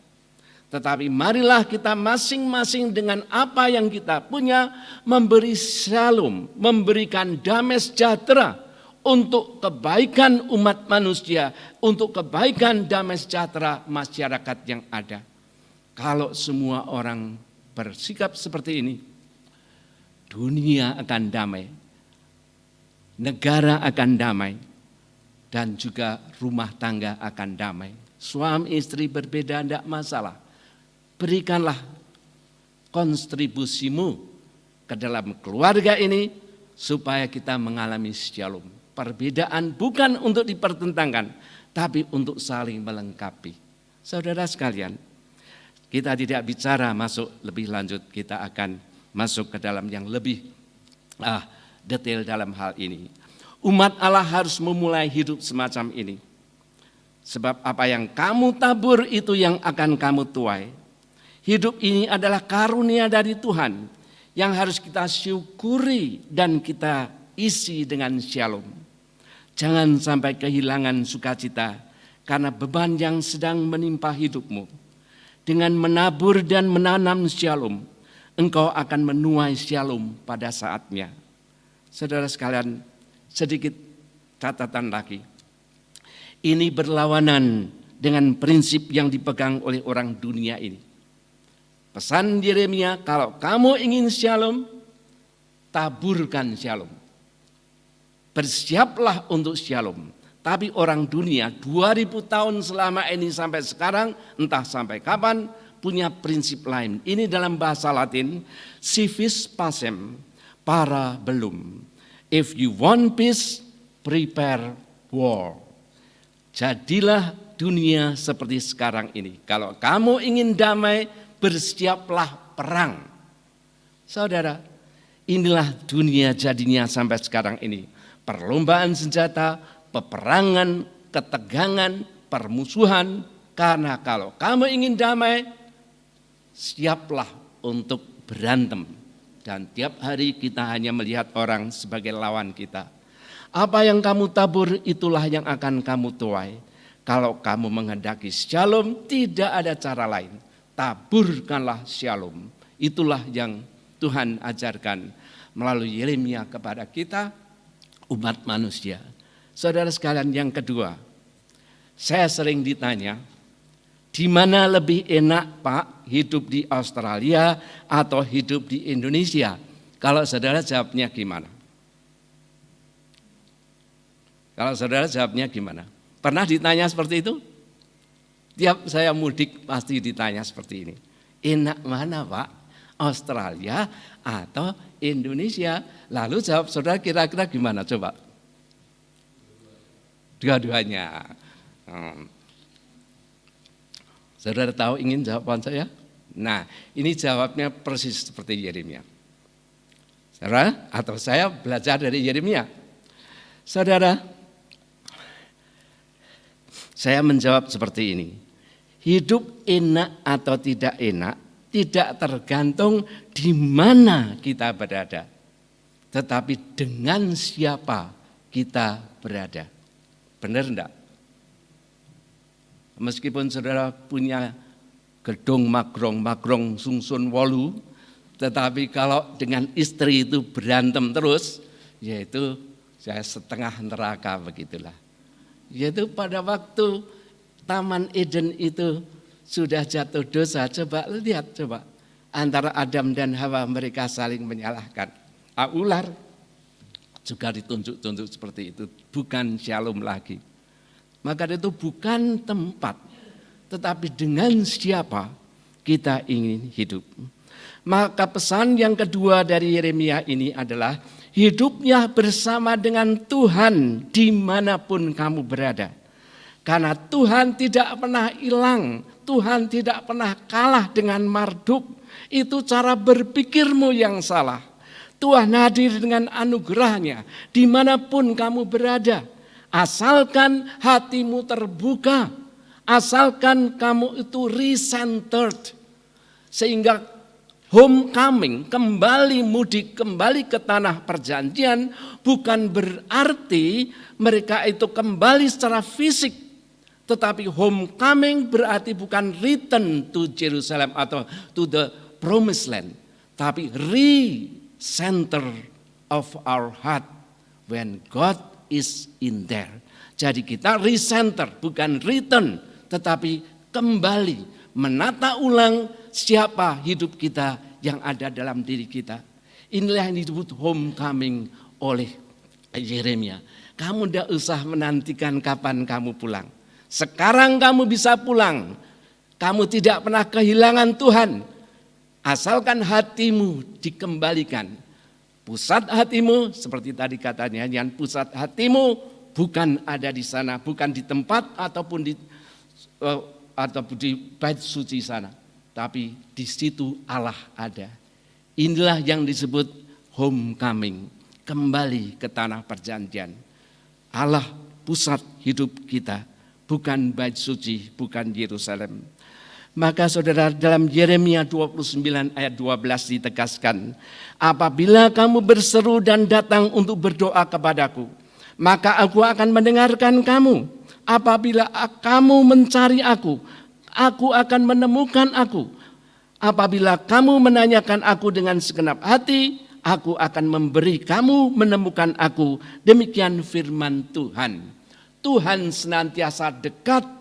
Tetapi marilah kita masing-masing dengan apa yang kita punya memberi shalom, memberikan damai sejahtera untuk kebaikan umat manusia, untuk kebaikan damai sejahtera masyarakat yang ada. Kalau semua orang bersikap seperti ini, dunia akan damai, negara akan damai, dan juga rumah tangga akan damai. Suami istri berbeda tidak masalah. Berikanlah kontribusimu ke dalam keluarga ini supaya kita mengalami shalom. Perbedaan bukan untuk dipertentangkan, tapi untuk saling melengkapi. Saudara sekalian, kita tidak bicara masuk lebih lanjut, kita akan masuk ke dalam yang lebih detail dalam hal ini. Umat Allah harus memulai hidup semacam ini. Sebab apa yang kamu tabur itu yang akan kamu tuai. Hidup ini adalah karunia dari Tuhan yang harus kita syukuri dan kita isi dengan shalom. Jangan sampai kehilangan sukacita karena beban yang sedang menimpa hidupmu. Dengan menabur dan menanam shalom, engkau akan menuai shalom pada saatnya. Saudara sekalian, sedikit catatan lagi. Ini berlawanan dengan prinsip yang dipegang oleh orang dunia ini. Pesan Yeremia, kalau kamu ingin shalom, taburkan shalom. Bersiaplah untuk shalom. Tapi orang dunia 2000 tahun selama ini sampai sekarang, entah sampai kapan, punya prinsip lain. Ini dalam bahasa Latin, si vis pacem, para belum. If you want peace, prepare war. Jadilah dunia seperti sekarang ini. Kalau kamu ingin damai, bersiaplah perang. Saudara, inilah dunia jadinya sampai sekarang ini. Perlombaan senjata, peperangan, ketegangan, permusuhan. Karena kalau kamu ingin damai, siaplah untuk berantem. Dan tiap hari kita hanya melihat orang sebagai lawan kita. Apa yang kamu tabur itulah yang akan kamu tuai. Kalau kamu menghendaki shalom, tidak ada cara lain. Taburkanlah shalom. Itulah yang Tuhan ajarkan melalui Yeremia kepada kita, umat manusia. Saudara sekalian, yang kedua, saya sering ditanya, di mana lebih enak Pak, hidup di Australia atau hidup di Indonesia? Kalau saudara jawabnya gimana? Kalau saudara jawabnya gimana? Pernah ditanya seperti itu? Tiap saya mudik pasti ditanya seperti ini. Enak mana Pak? Australia atau Indonesia? Lalu jawab saudara kira-kira gimana coba? Dua-duanya. Saudara tahu ingin jawaban saya? Nah, ini jawabnya persis seperti Yeremia. Saudara, atau saya belajar dari Yeremia. Saudara, saya menjawab seperti ini. Hidup enak atau tidak enak tidak tergantung di mana kita berada, tetapi dengan siapa kita berada. Benar enggak? Meskipun saudara punya gedung magrong sungsun wolu, tetapi kalau dengan istri itu berantem terus, yaitu saya setengah neraka begitulah. Yaitu pada waktu Taman Eden itu sudah jatuh dosa, coba lihat antara Adam dan Hawa mereka saling menyalahkan. Ular juga ditunjuk-tunjuk seperti itu, bukan shalom lagi. Maka itu bukan tempat, tetapi dengan siapa kita ingin hidup. Maka pesan yang kedua dari Yeremia ini adalah hidupnya bersama dengan Tuhan dimanapun kamu berada. Karena Tuhan tidak pernah hilang, Tuhan tidak pernah kalah dengan Marduk. Itu cara berpikirmu yang salah. Tuhan hadir dengan anugerahnya dimanapun kamu berada. Asalkan hatimu terbuka, asalkan kamu itu recentered, sehingga homecoming, kembali mudik, kembali ke tanah perjanjian, bukan berarti mereka itu kembali secara fisik, tetapi homecoming berarti bukan return to Jerusalem atau to the promised land, tapi recenter of our heart when God is in there. Jadi kita recenter, bukan return, tetapi kembali menata ulang siapa hidup kita yang ada dalam diri kita. Inilah yang disebut homecoming oleh Yeremia. Kamu tidak usah menantikan kapan kamu pulang. Sekarang kamu bisa pulang. Kamu tidak pernah kehilangan Tuhan. Asalkan hatimu dikembalikan. Pusat hatimu, seperti tadi katanya, yang pusat hatimu bukan ada di sana, bukan di tempat ataupun di bait suci sana, tapi di situ Allah ada. Inilah yang disebut homecoming, kembali ke tanah perjanjian. Allah pusat hidup kita, bukan bait suci, bukan Yerusalem. Maka saudara, dalam Yeremia 29 ayat 12 ditegaskan, apabila kamu berseru dan datang untuk berdoa kepadaku, maka aku akan mendengarkan kamu. Apabila kamu mencari aku akan menemukan aku. Apabila kamu menanyakan aku dengan segenap hati, aku akan memberi kamu menemukan aku. Demikian firman Tuhan. Tuhan senantiasa dekat.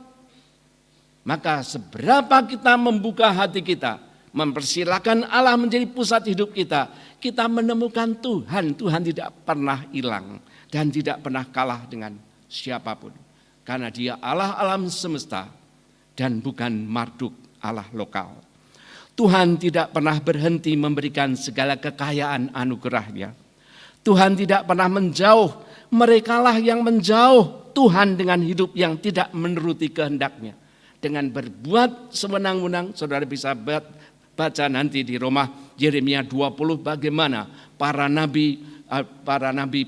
Maka seberapa kita membuka hati kita, mempersilakan Allah menjadi pusat hidup kita, kita menemukan Tuhan. Tuhan tidak pernah hilang dan tidak pernah kalah dengan siapapun. Karena dia Allah alam semesta dan bukan Marduk Allah lokal. Tuhan tidak pernah berhenti memberikan segala kekayaan anugerahnya. Tuhan tidak pernah menjauh, merekalah yang menjauh Tuhan dengan hidup yang tidak menuruti kehendaknya. Dengan berbuat sewenang-wenang, saudara bisa baca nanti di Roma Yeremia 20 bagaimana para nabi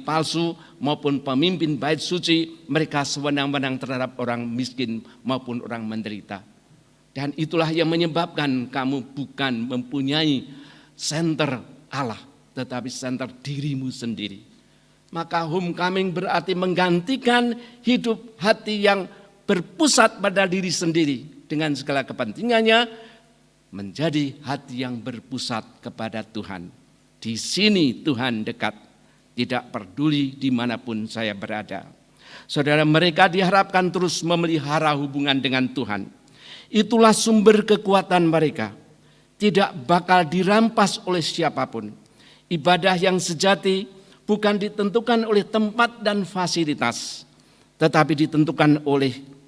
palsu maupun pemimpin bait suci, mereka sewenang-wenang terhadap orang miskin maupun orang menderita. Dan itulah yang menyebabkan kamu bukan mempunyai center Allah, tetapi center dirimu sendiri. Maka homecoming berarti menggantikan hidup hati yang berpusat pada diri sendiri dengan segala kepentingannya, menjadi hati yang berpusat kepada Tuhan. Di sini Tuhan dekat, tidak peduli dimanapun saya berada. Saudara, mereka diharapkan terus memelihara hubungan dengan Tuhan. Itulah sumber kekuatan mereka. Tidak bakal dirampas oleh siapapun. Ibadah yang sejati bukan ditentukan oleh tempat dan fasilitas, tetapi ditentukan oleh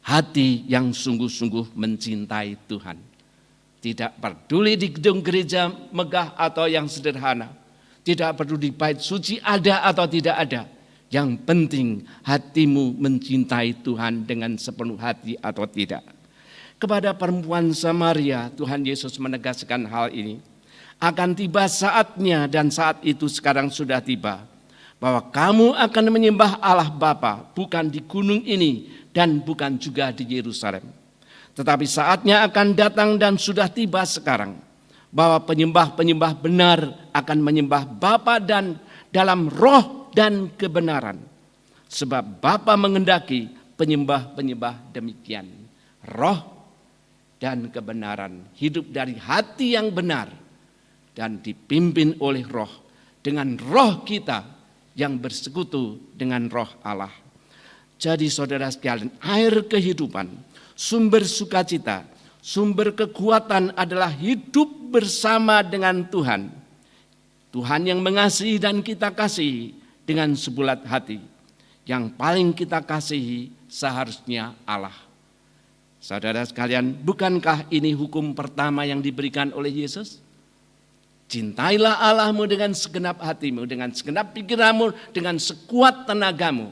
hati yang sungguh-sungguh mencintai Tuhan. Tidak peduli di gedung gereja megah atau yang sederhana. Tidak peduli bait suci ada atau tidak ada. Yang penting hatimu mencintai Tuhan dengan sepenuh hati atau tidak. Kepada perempuan Samaria, Tuhan Yesus menegaskan hal ini. Akan tiba saatnya, dan saat itu sekarang sudah tiba, bahwa kamu akan menyembah Allah Bapa bukan di gunung ini dan bukan juga di Yerusalem. Tetapi saatnya akan datang dan sudah tiba sekarang, bahwa penyembah-penyembah benar akan menyembah Bapa dan dalam roh dan kebenaran. Sebab Bapa mengendaki penyembah-penyembah demikian. Roh dan kebenaran, hidup dari hati yang benar dan dipimpin oleh roh, dengan roh kita yang bersekutu dengan roh Allah. Jadi saudara sekalian, air kehidupan, sumber sukacita, sumber kekuatan adalah hidup bersama dengan Tuhan. Tuhan yang mengasihi dan kita kasihi dengan sebulat hati. Yang paling kita kasihi seharusnya Allah. Saudara sekalian, bukankah ini hukum pertama yang diberikan oleh Yesus? Cintailah Allahmu dengan segenap hatimu, dengan segenap pikiranmu, dengan sekuat tenagamu.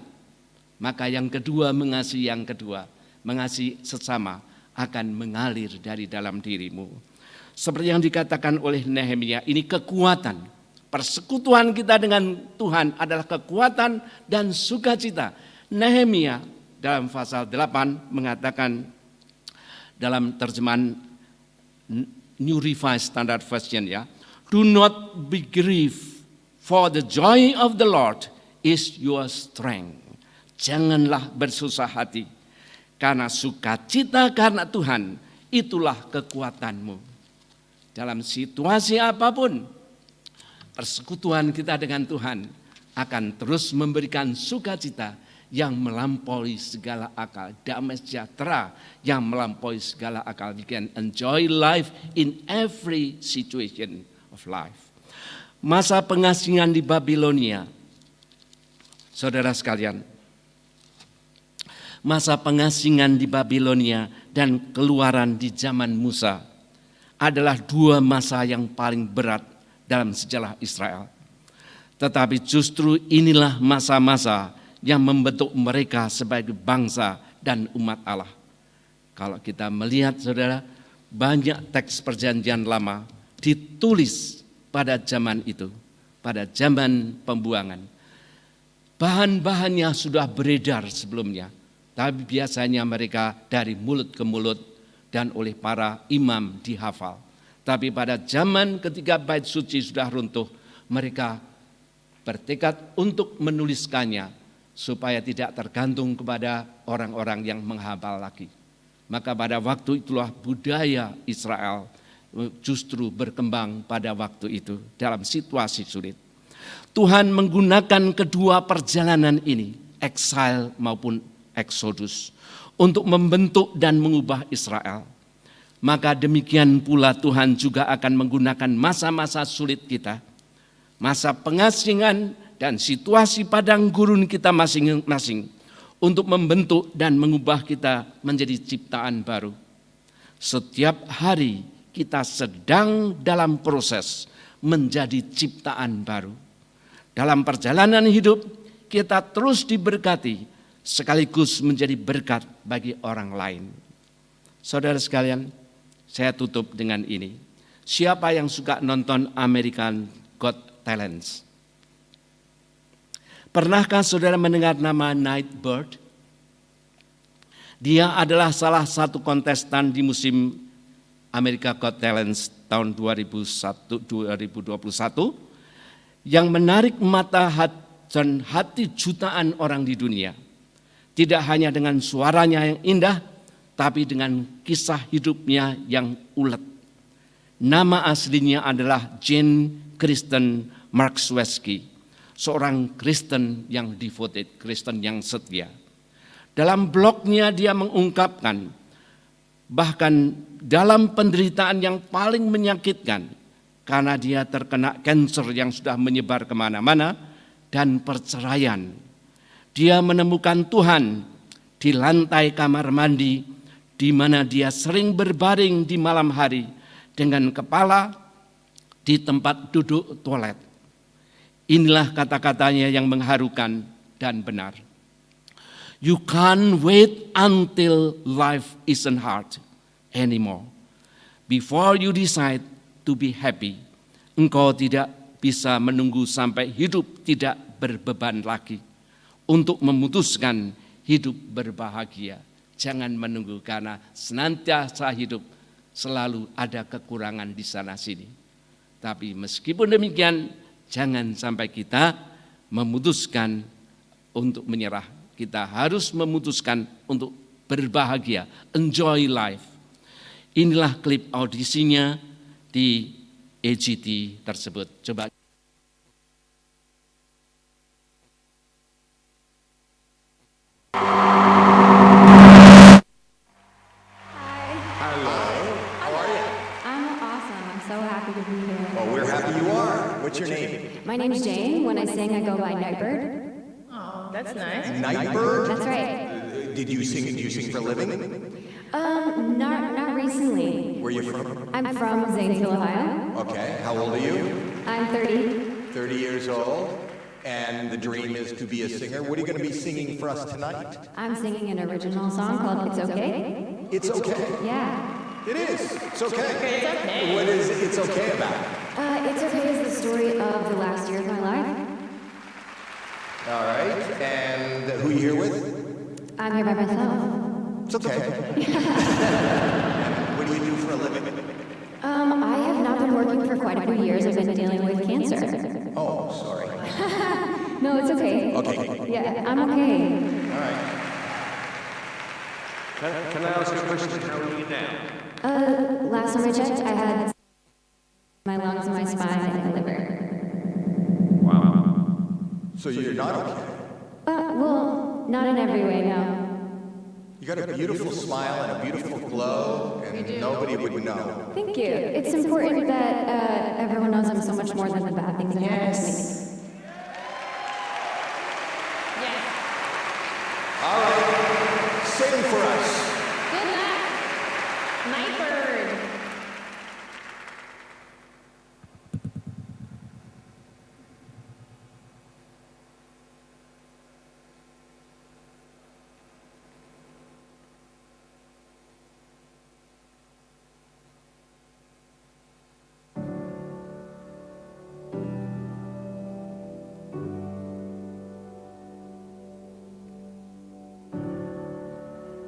Maka yang kedua, mengasihi yang kedua, mengasihi sesama akan mengalir dari dalam dirimu. Seperti yang dikatakan oleh Nehemia, ini kekuatan Persekutuan kita dengan Tuhan adalah kekuatan dan sukacita. Nehemia dalam pasal 8 mengatakan dalam terjemahan New Revised Standard Version ya, do not be grieved, for the joy of the Lord is your strength. Janganlah bersusah hati, karena sukacita karena Tuhan itulah kekuatanmu. Dalam situasi apapun, persekutuan kita dengan Tuhan akan terus memberikan sukacita yang melampaui segala akal, damai sejahtera yang melampaui segala akal. We can enjoy life in every situation of life. Masa pengasingan di Babilonia, saudara sekalian, masa pengasingan di Babilonia dan keluaran di zaman Musa adalah dua masa yang paling berat dalam sejarah Israel. Tetapi justru inilah masa-masa yang membentuk mereka sebagai bangsa dan umat Allah. Kalau kita melihat saudara, banyak teks perjanjian lama ditulis pada zaman itu, pada zaman pembuangan. Bahan-bahannya sudah beredar sebelumnya, tapi biasanya mereka dari mulut ke mulut dan oleh para imam dihafal. Tapi pada zaman ketika bait suci sudah runtuh, mereka bertekad untuk menuliskannya supaya tidak tergantung kepada orang-orang yang menghafal lagi. Maka pada waktu itulah budaya Israel justru berkembang pada waktu itu dalam situasi sulit. Tuhan menggunakan kedua perjalanan ini, exile maupun exodus, untuk membentuk dan mengubah Israel. Maka demikian pula Tuhan juga akan menggunakan masa-masa sulit kita, masa pengasingan dan situasi padang gurun kita masing-masing untuk membentuk dan mengubah kita menjadi ciptaan baru. Setiap hari kita sedang dalam proses menjadi ciptaan baru. Dalam perjalanan hidup kita terus diberkati sekaligus menjadi berkat bagi orang lain. Saudara sekalian, saya tutup dengan ini. Siapa yang suka nonton American Got Talent? Pernahkah saudara mendengar nama Nightbird? Dia adalah salah satu kontestan di musim America Got Talent tahun 2021 yang menarik mata dan hati jutaan orang di dunia. Tidak hanya dengan suaranya yang indah, tapi dengan kisah hidupnya yang ulet. Nama aslinya adalah Jane Kristen Marksweski. Seorang Kristen yang devoted, Kristen yang setia. Dalam blognya dia mengungkapkan, bahkan dalam penderitaan yang paling menyakitkan, karena dia terkena kanker yang sudah menyebar kemana-mana, dan perceraian. Dia menemukan Tuhan di lantai kamar mandi, di mana dia sering berbaring di malam hari, dengan kepala di tempat duduk toilet. Inilah kata-katanya yang mengharukan dan benar. You can't wait until life isn't hard anymore. Before you decide to be happy, engkau tidak bisa menunggu sampai hidup tidak berbeban lagi untuk memutuskan hidup berbahagia. Jangan menunggu karena senantiasa hidup selalu ada kekurangan di sana sini. Tapi meskipun demikian, jangan sampai kita memutuskan untuk menyerah. Kita harus memutuskan untuk berbahagia, enjoy life. Inilah klip audisinya di AGT tersebut. Coba. What's your name? My name's Jane. When I sing, I go by Nightbird. Oh, that's nice. Nightbird? That's right. Do you sing for a living? Not recently. Where are you from? I'm from Zanesville, Ohio. Okay. How old are you? I'm 30. 30 years old. And the dream is to be a singer. What are you going to be singing for us tonight? I'm singing an original song called It's Okay. It's okay. Yeah. It is. It's okay. It's okay. What is It's okay about? It's Okay is the story of the last year of my life. All right. And who are you here with? I'm here by myself. It's okay. What do you do for a living? I have not been working for quite a few years. I've been dealing with cancer. Oh, sorry. No, it's okay. Okay. Yeah, I'm okay. All right. Can I ask you a question? How are you now? Last time I checked, I had my lungs, my spine, and my liver. Wow. So you're not okay. Well, not in every way, no. You got a beautiful smile and a beautiful glow, and nobody would know. Thank you. It's important that everyone knows I'm so much more than the bad things that happen to me. All right. Sing for us. Good luck, Nightbird.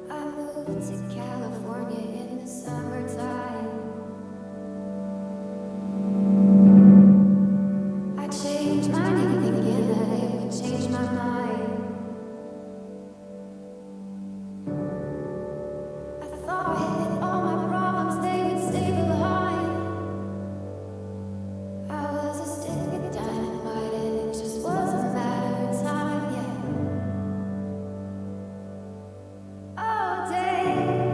I moved to California in the summertime. I changed my name thinking that it would change my mind. I thought that all my problems they would stay behind. I was a stick of dynamite and it just was a matter of time, yeah. All day,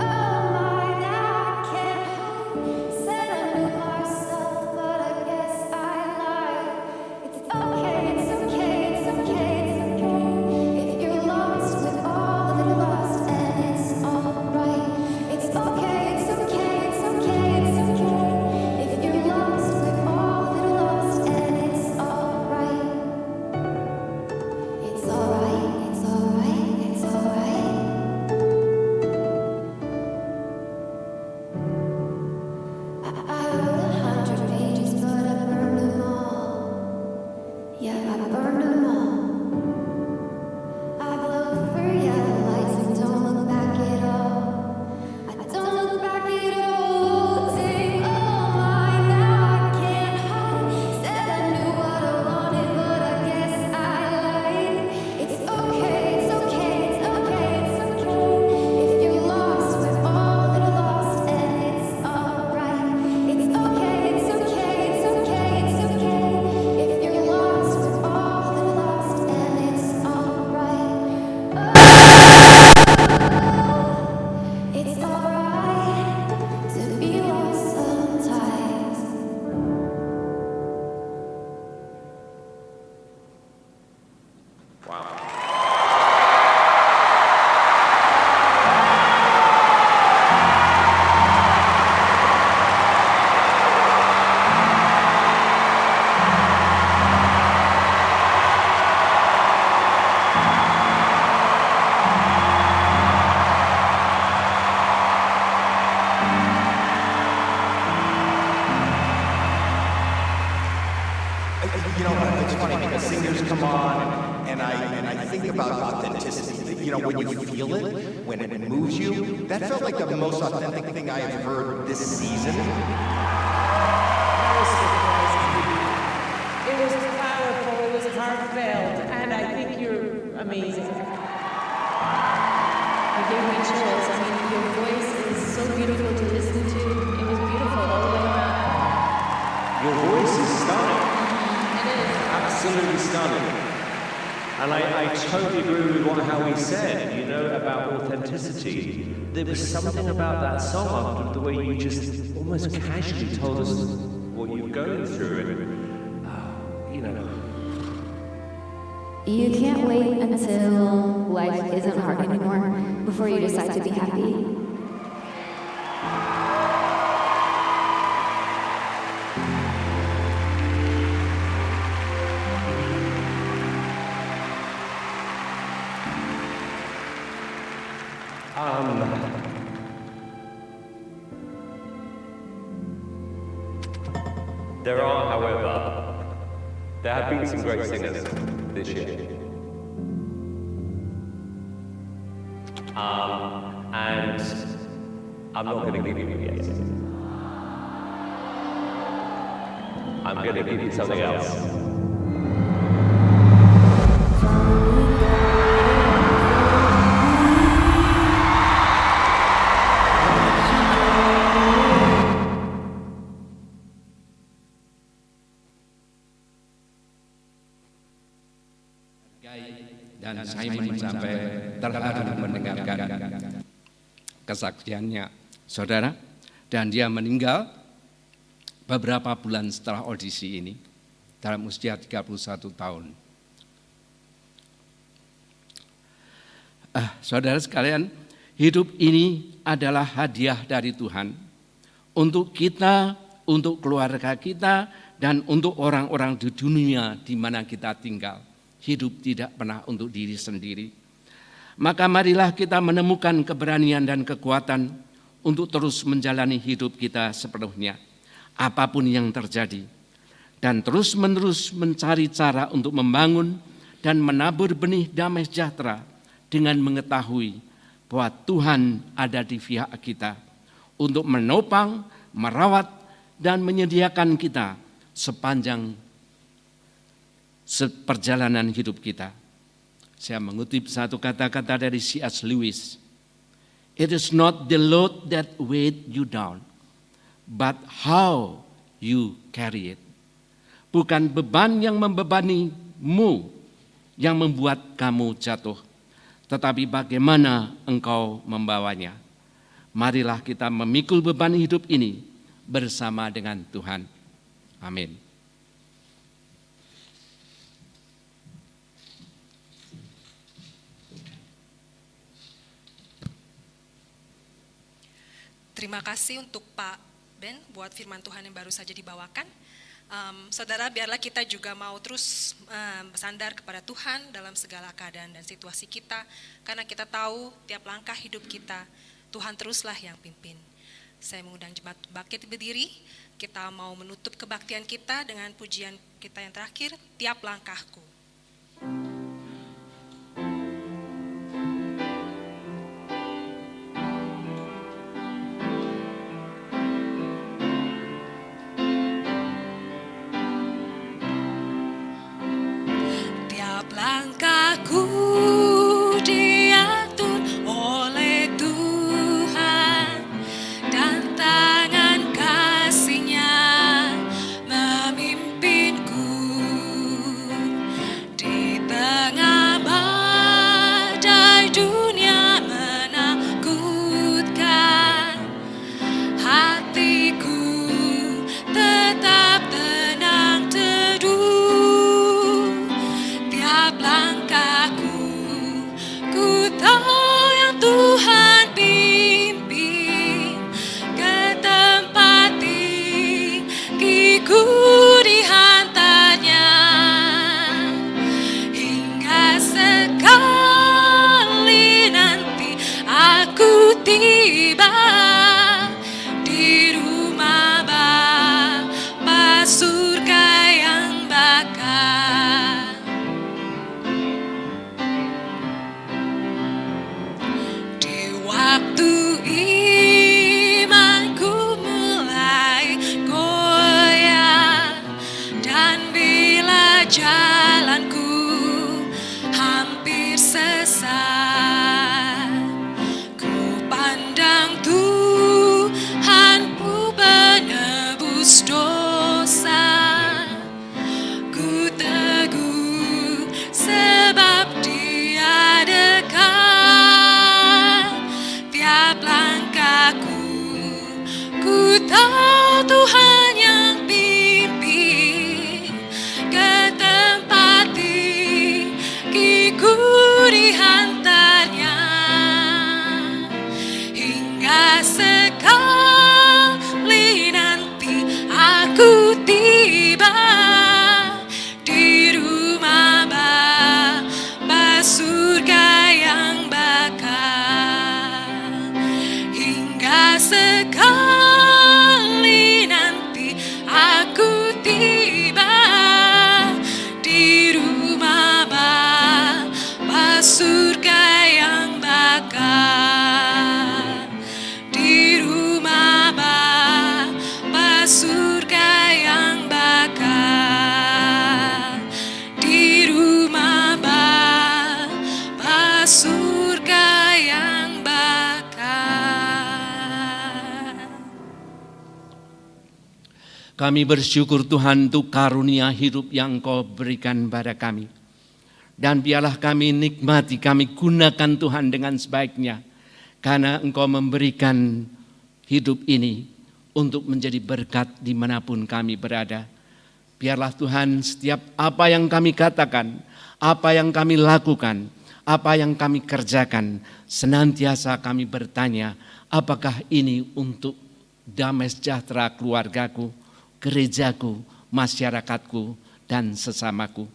oh my, now I can't hold. Said I knew myself, but I guess I lied. It's okay, it's okay, it's okay, it's okay. If you're lost with all of it lost, and it's alright. It's okay, it's okay, it's okay, it's okay. If you're lost with all of it lost, and it's alright. It's alright, it's alright, it's alright. I wrote 100 pages, but I burned them all. Yeah, I burned them all. I blow through yellow lights and don't look back at all. I don't look back at all. Take all mine, now I can't hide. Said I knew what I wanted, but I guess I lied. It's okay, it's okay, it's okay, it's okay. If you're lost with all that are lost, and it's alright. It's okay, it's okay, it's okay, it's okay. If you're lost with all that are lost, and it's alright. It's alright to be lost sometimes. Wow. You know, it's funny because singers come on, and I think about authenticity. You know, when you feel it, when it moves you, that felt like the most authentic thing I have heard this season. It was powerful, it was heartfelt, and I think you're amazing. You gave me chills. I mean, your voice is so beautiful to listen to. It was beautiful all the way around. Your voice is stunning. It is. Absolutely stunning. And I totally agree with what Howie said, you know, about authenticity. There was something about that song after the way you just almost casually told us what you're going through. And, you know, You can't wait until life isn't hard anymore before you decide to be happy. there are, however, There have been some great singers this year. And I'm not going to give you a yes. I'm going to give you something else. Dan Simon sampai terharu mendengarkan kesaksiannya, saudara. Dan dia meninggal beberapa bulan setelah audisi ini, dalam usia 31 tahun. Saudara sekalian, hidup ini adalah hadiah dari Tuhan untuk kita, untuk keluarga kita, dan untuk orang-orang di dunia di mana kita tinggal. Hidup tidak pernah untuk diri sendiri. Maka marilah kita menemukan keberanian dan kekuatan untuk terus menjalani hidup kita sepenuhnya, apapun yang terjadi. Dan terus-menerus mencari cara untuk membangun dan menabur benih damai sejahtera dengan mengetahui bahwa Tuhan ada di pihak kita untuk menopang, merawat, dan menyediakan kita sepanjang perjalanan hidup kita. Saya mengutip satu kata-kata dari C.S. Lewis. It is not the load that weighs you down, but how you carry it. Bukan beban yang membebanimu yang membuat kamu jatuh, tetapi bagaimana engkau membawanya. Marilah kita memikul beban hidup ini bersama dengan Tuhan. Amin. Terima kasih untuk Pak Ben buat firman Tuhan yang baru saja dibawakan. Saudara, biarlah kita juga mau terus bersandar kepada Tuhan dalam segala keadaan dan situasi kita, karena kita tahu tiap langkah hidup kita, Tuhan teruslah yang pimpin. Saya mengundang jemaat bangkit berdiri, kita mau menutup kebaktian kita dengan pujian kita yang terakhir, Tiap Langkahku. Langkahku diatur oleh Tuhan, dan tangan kasih-Nya memimpinku di tengah badai dunia menakutkan. Hatiku tetap tenang teduh. Langkahku, ku tahu yang Tuhan pimpin ke tempat tinggiku dihantarnya, hingga sekali nanti aku tiba di rumah Bapa surga yang bakal. Waktu imanku mulai goyah, dan bila jalanku hampir sesat, ku pandang Tuhanku penebus dosa. Ku teguh sebab Dia dekat. Tiap langkahku, ku tahu Tuhan yang pimpin ke tempat tinggiku dihantarnya, hingga sekali nanti aku tiba di rumah Bapa surga yang bakal. Sekali nanti Kami bersyukur Tuhan untuk karunia hidup yang Engkau berikan pada kami. Dan biarlah kami nikmati, kami gunakan Tuhan dengan sebaiknya. Karena Engkau memberikan hidup ini untuk menjadi berkat dimanapun kami berada. Biarlah Tuhan setiap apa yang kami katakan, apa yang kami lakukan, apa yang kami kerjakan, senantiasa kami bertanya, apakah ini untuk damai sejahtera keluargaku, gerejaku, masyarakatku, dan sesamaku.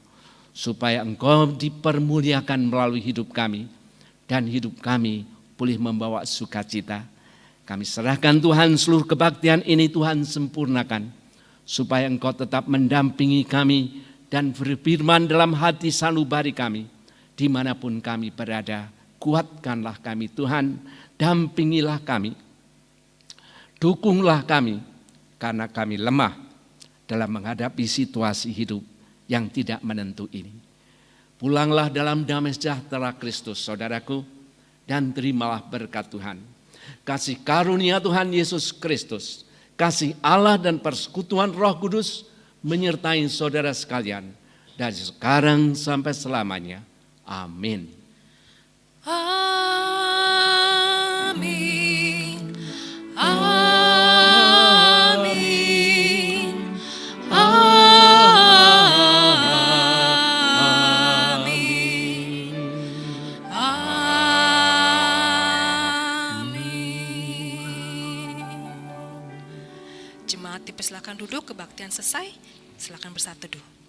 Supaya Engkau dipermuliakan melalui hidup kami, dan hidup kami boleh membawa sukacita. Kami serahkan Tuhan seluruh kebaktian ini Tuhan sempurnakan, supaya Engkau tetap mendampingi kami dan berfirman dalam hati sanubari kami, dimanapun kami berada. Kuatkanlah kami Tuhan, dampingilah kami, dukunglah kami, karena kami lemah dalam menghadapi situasi hidup yang tidak menentu ini. Pulanglah dalam damai sejahtera Kristus, saudaraku, dan terimalah berkat Tuhan. Kasih karunia Tuhan Yesus Kristus, kasih Allah dan persekutuan Roh Kudus menyertai saudara sekalian dari sekarang sampai selamanya. Amin. Amin. Amin. Jemaat dipersilakan duduk, kebaktian selesai, silakan bersatu teduh.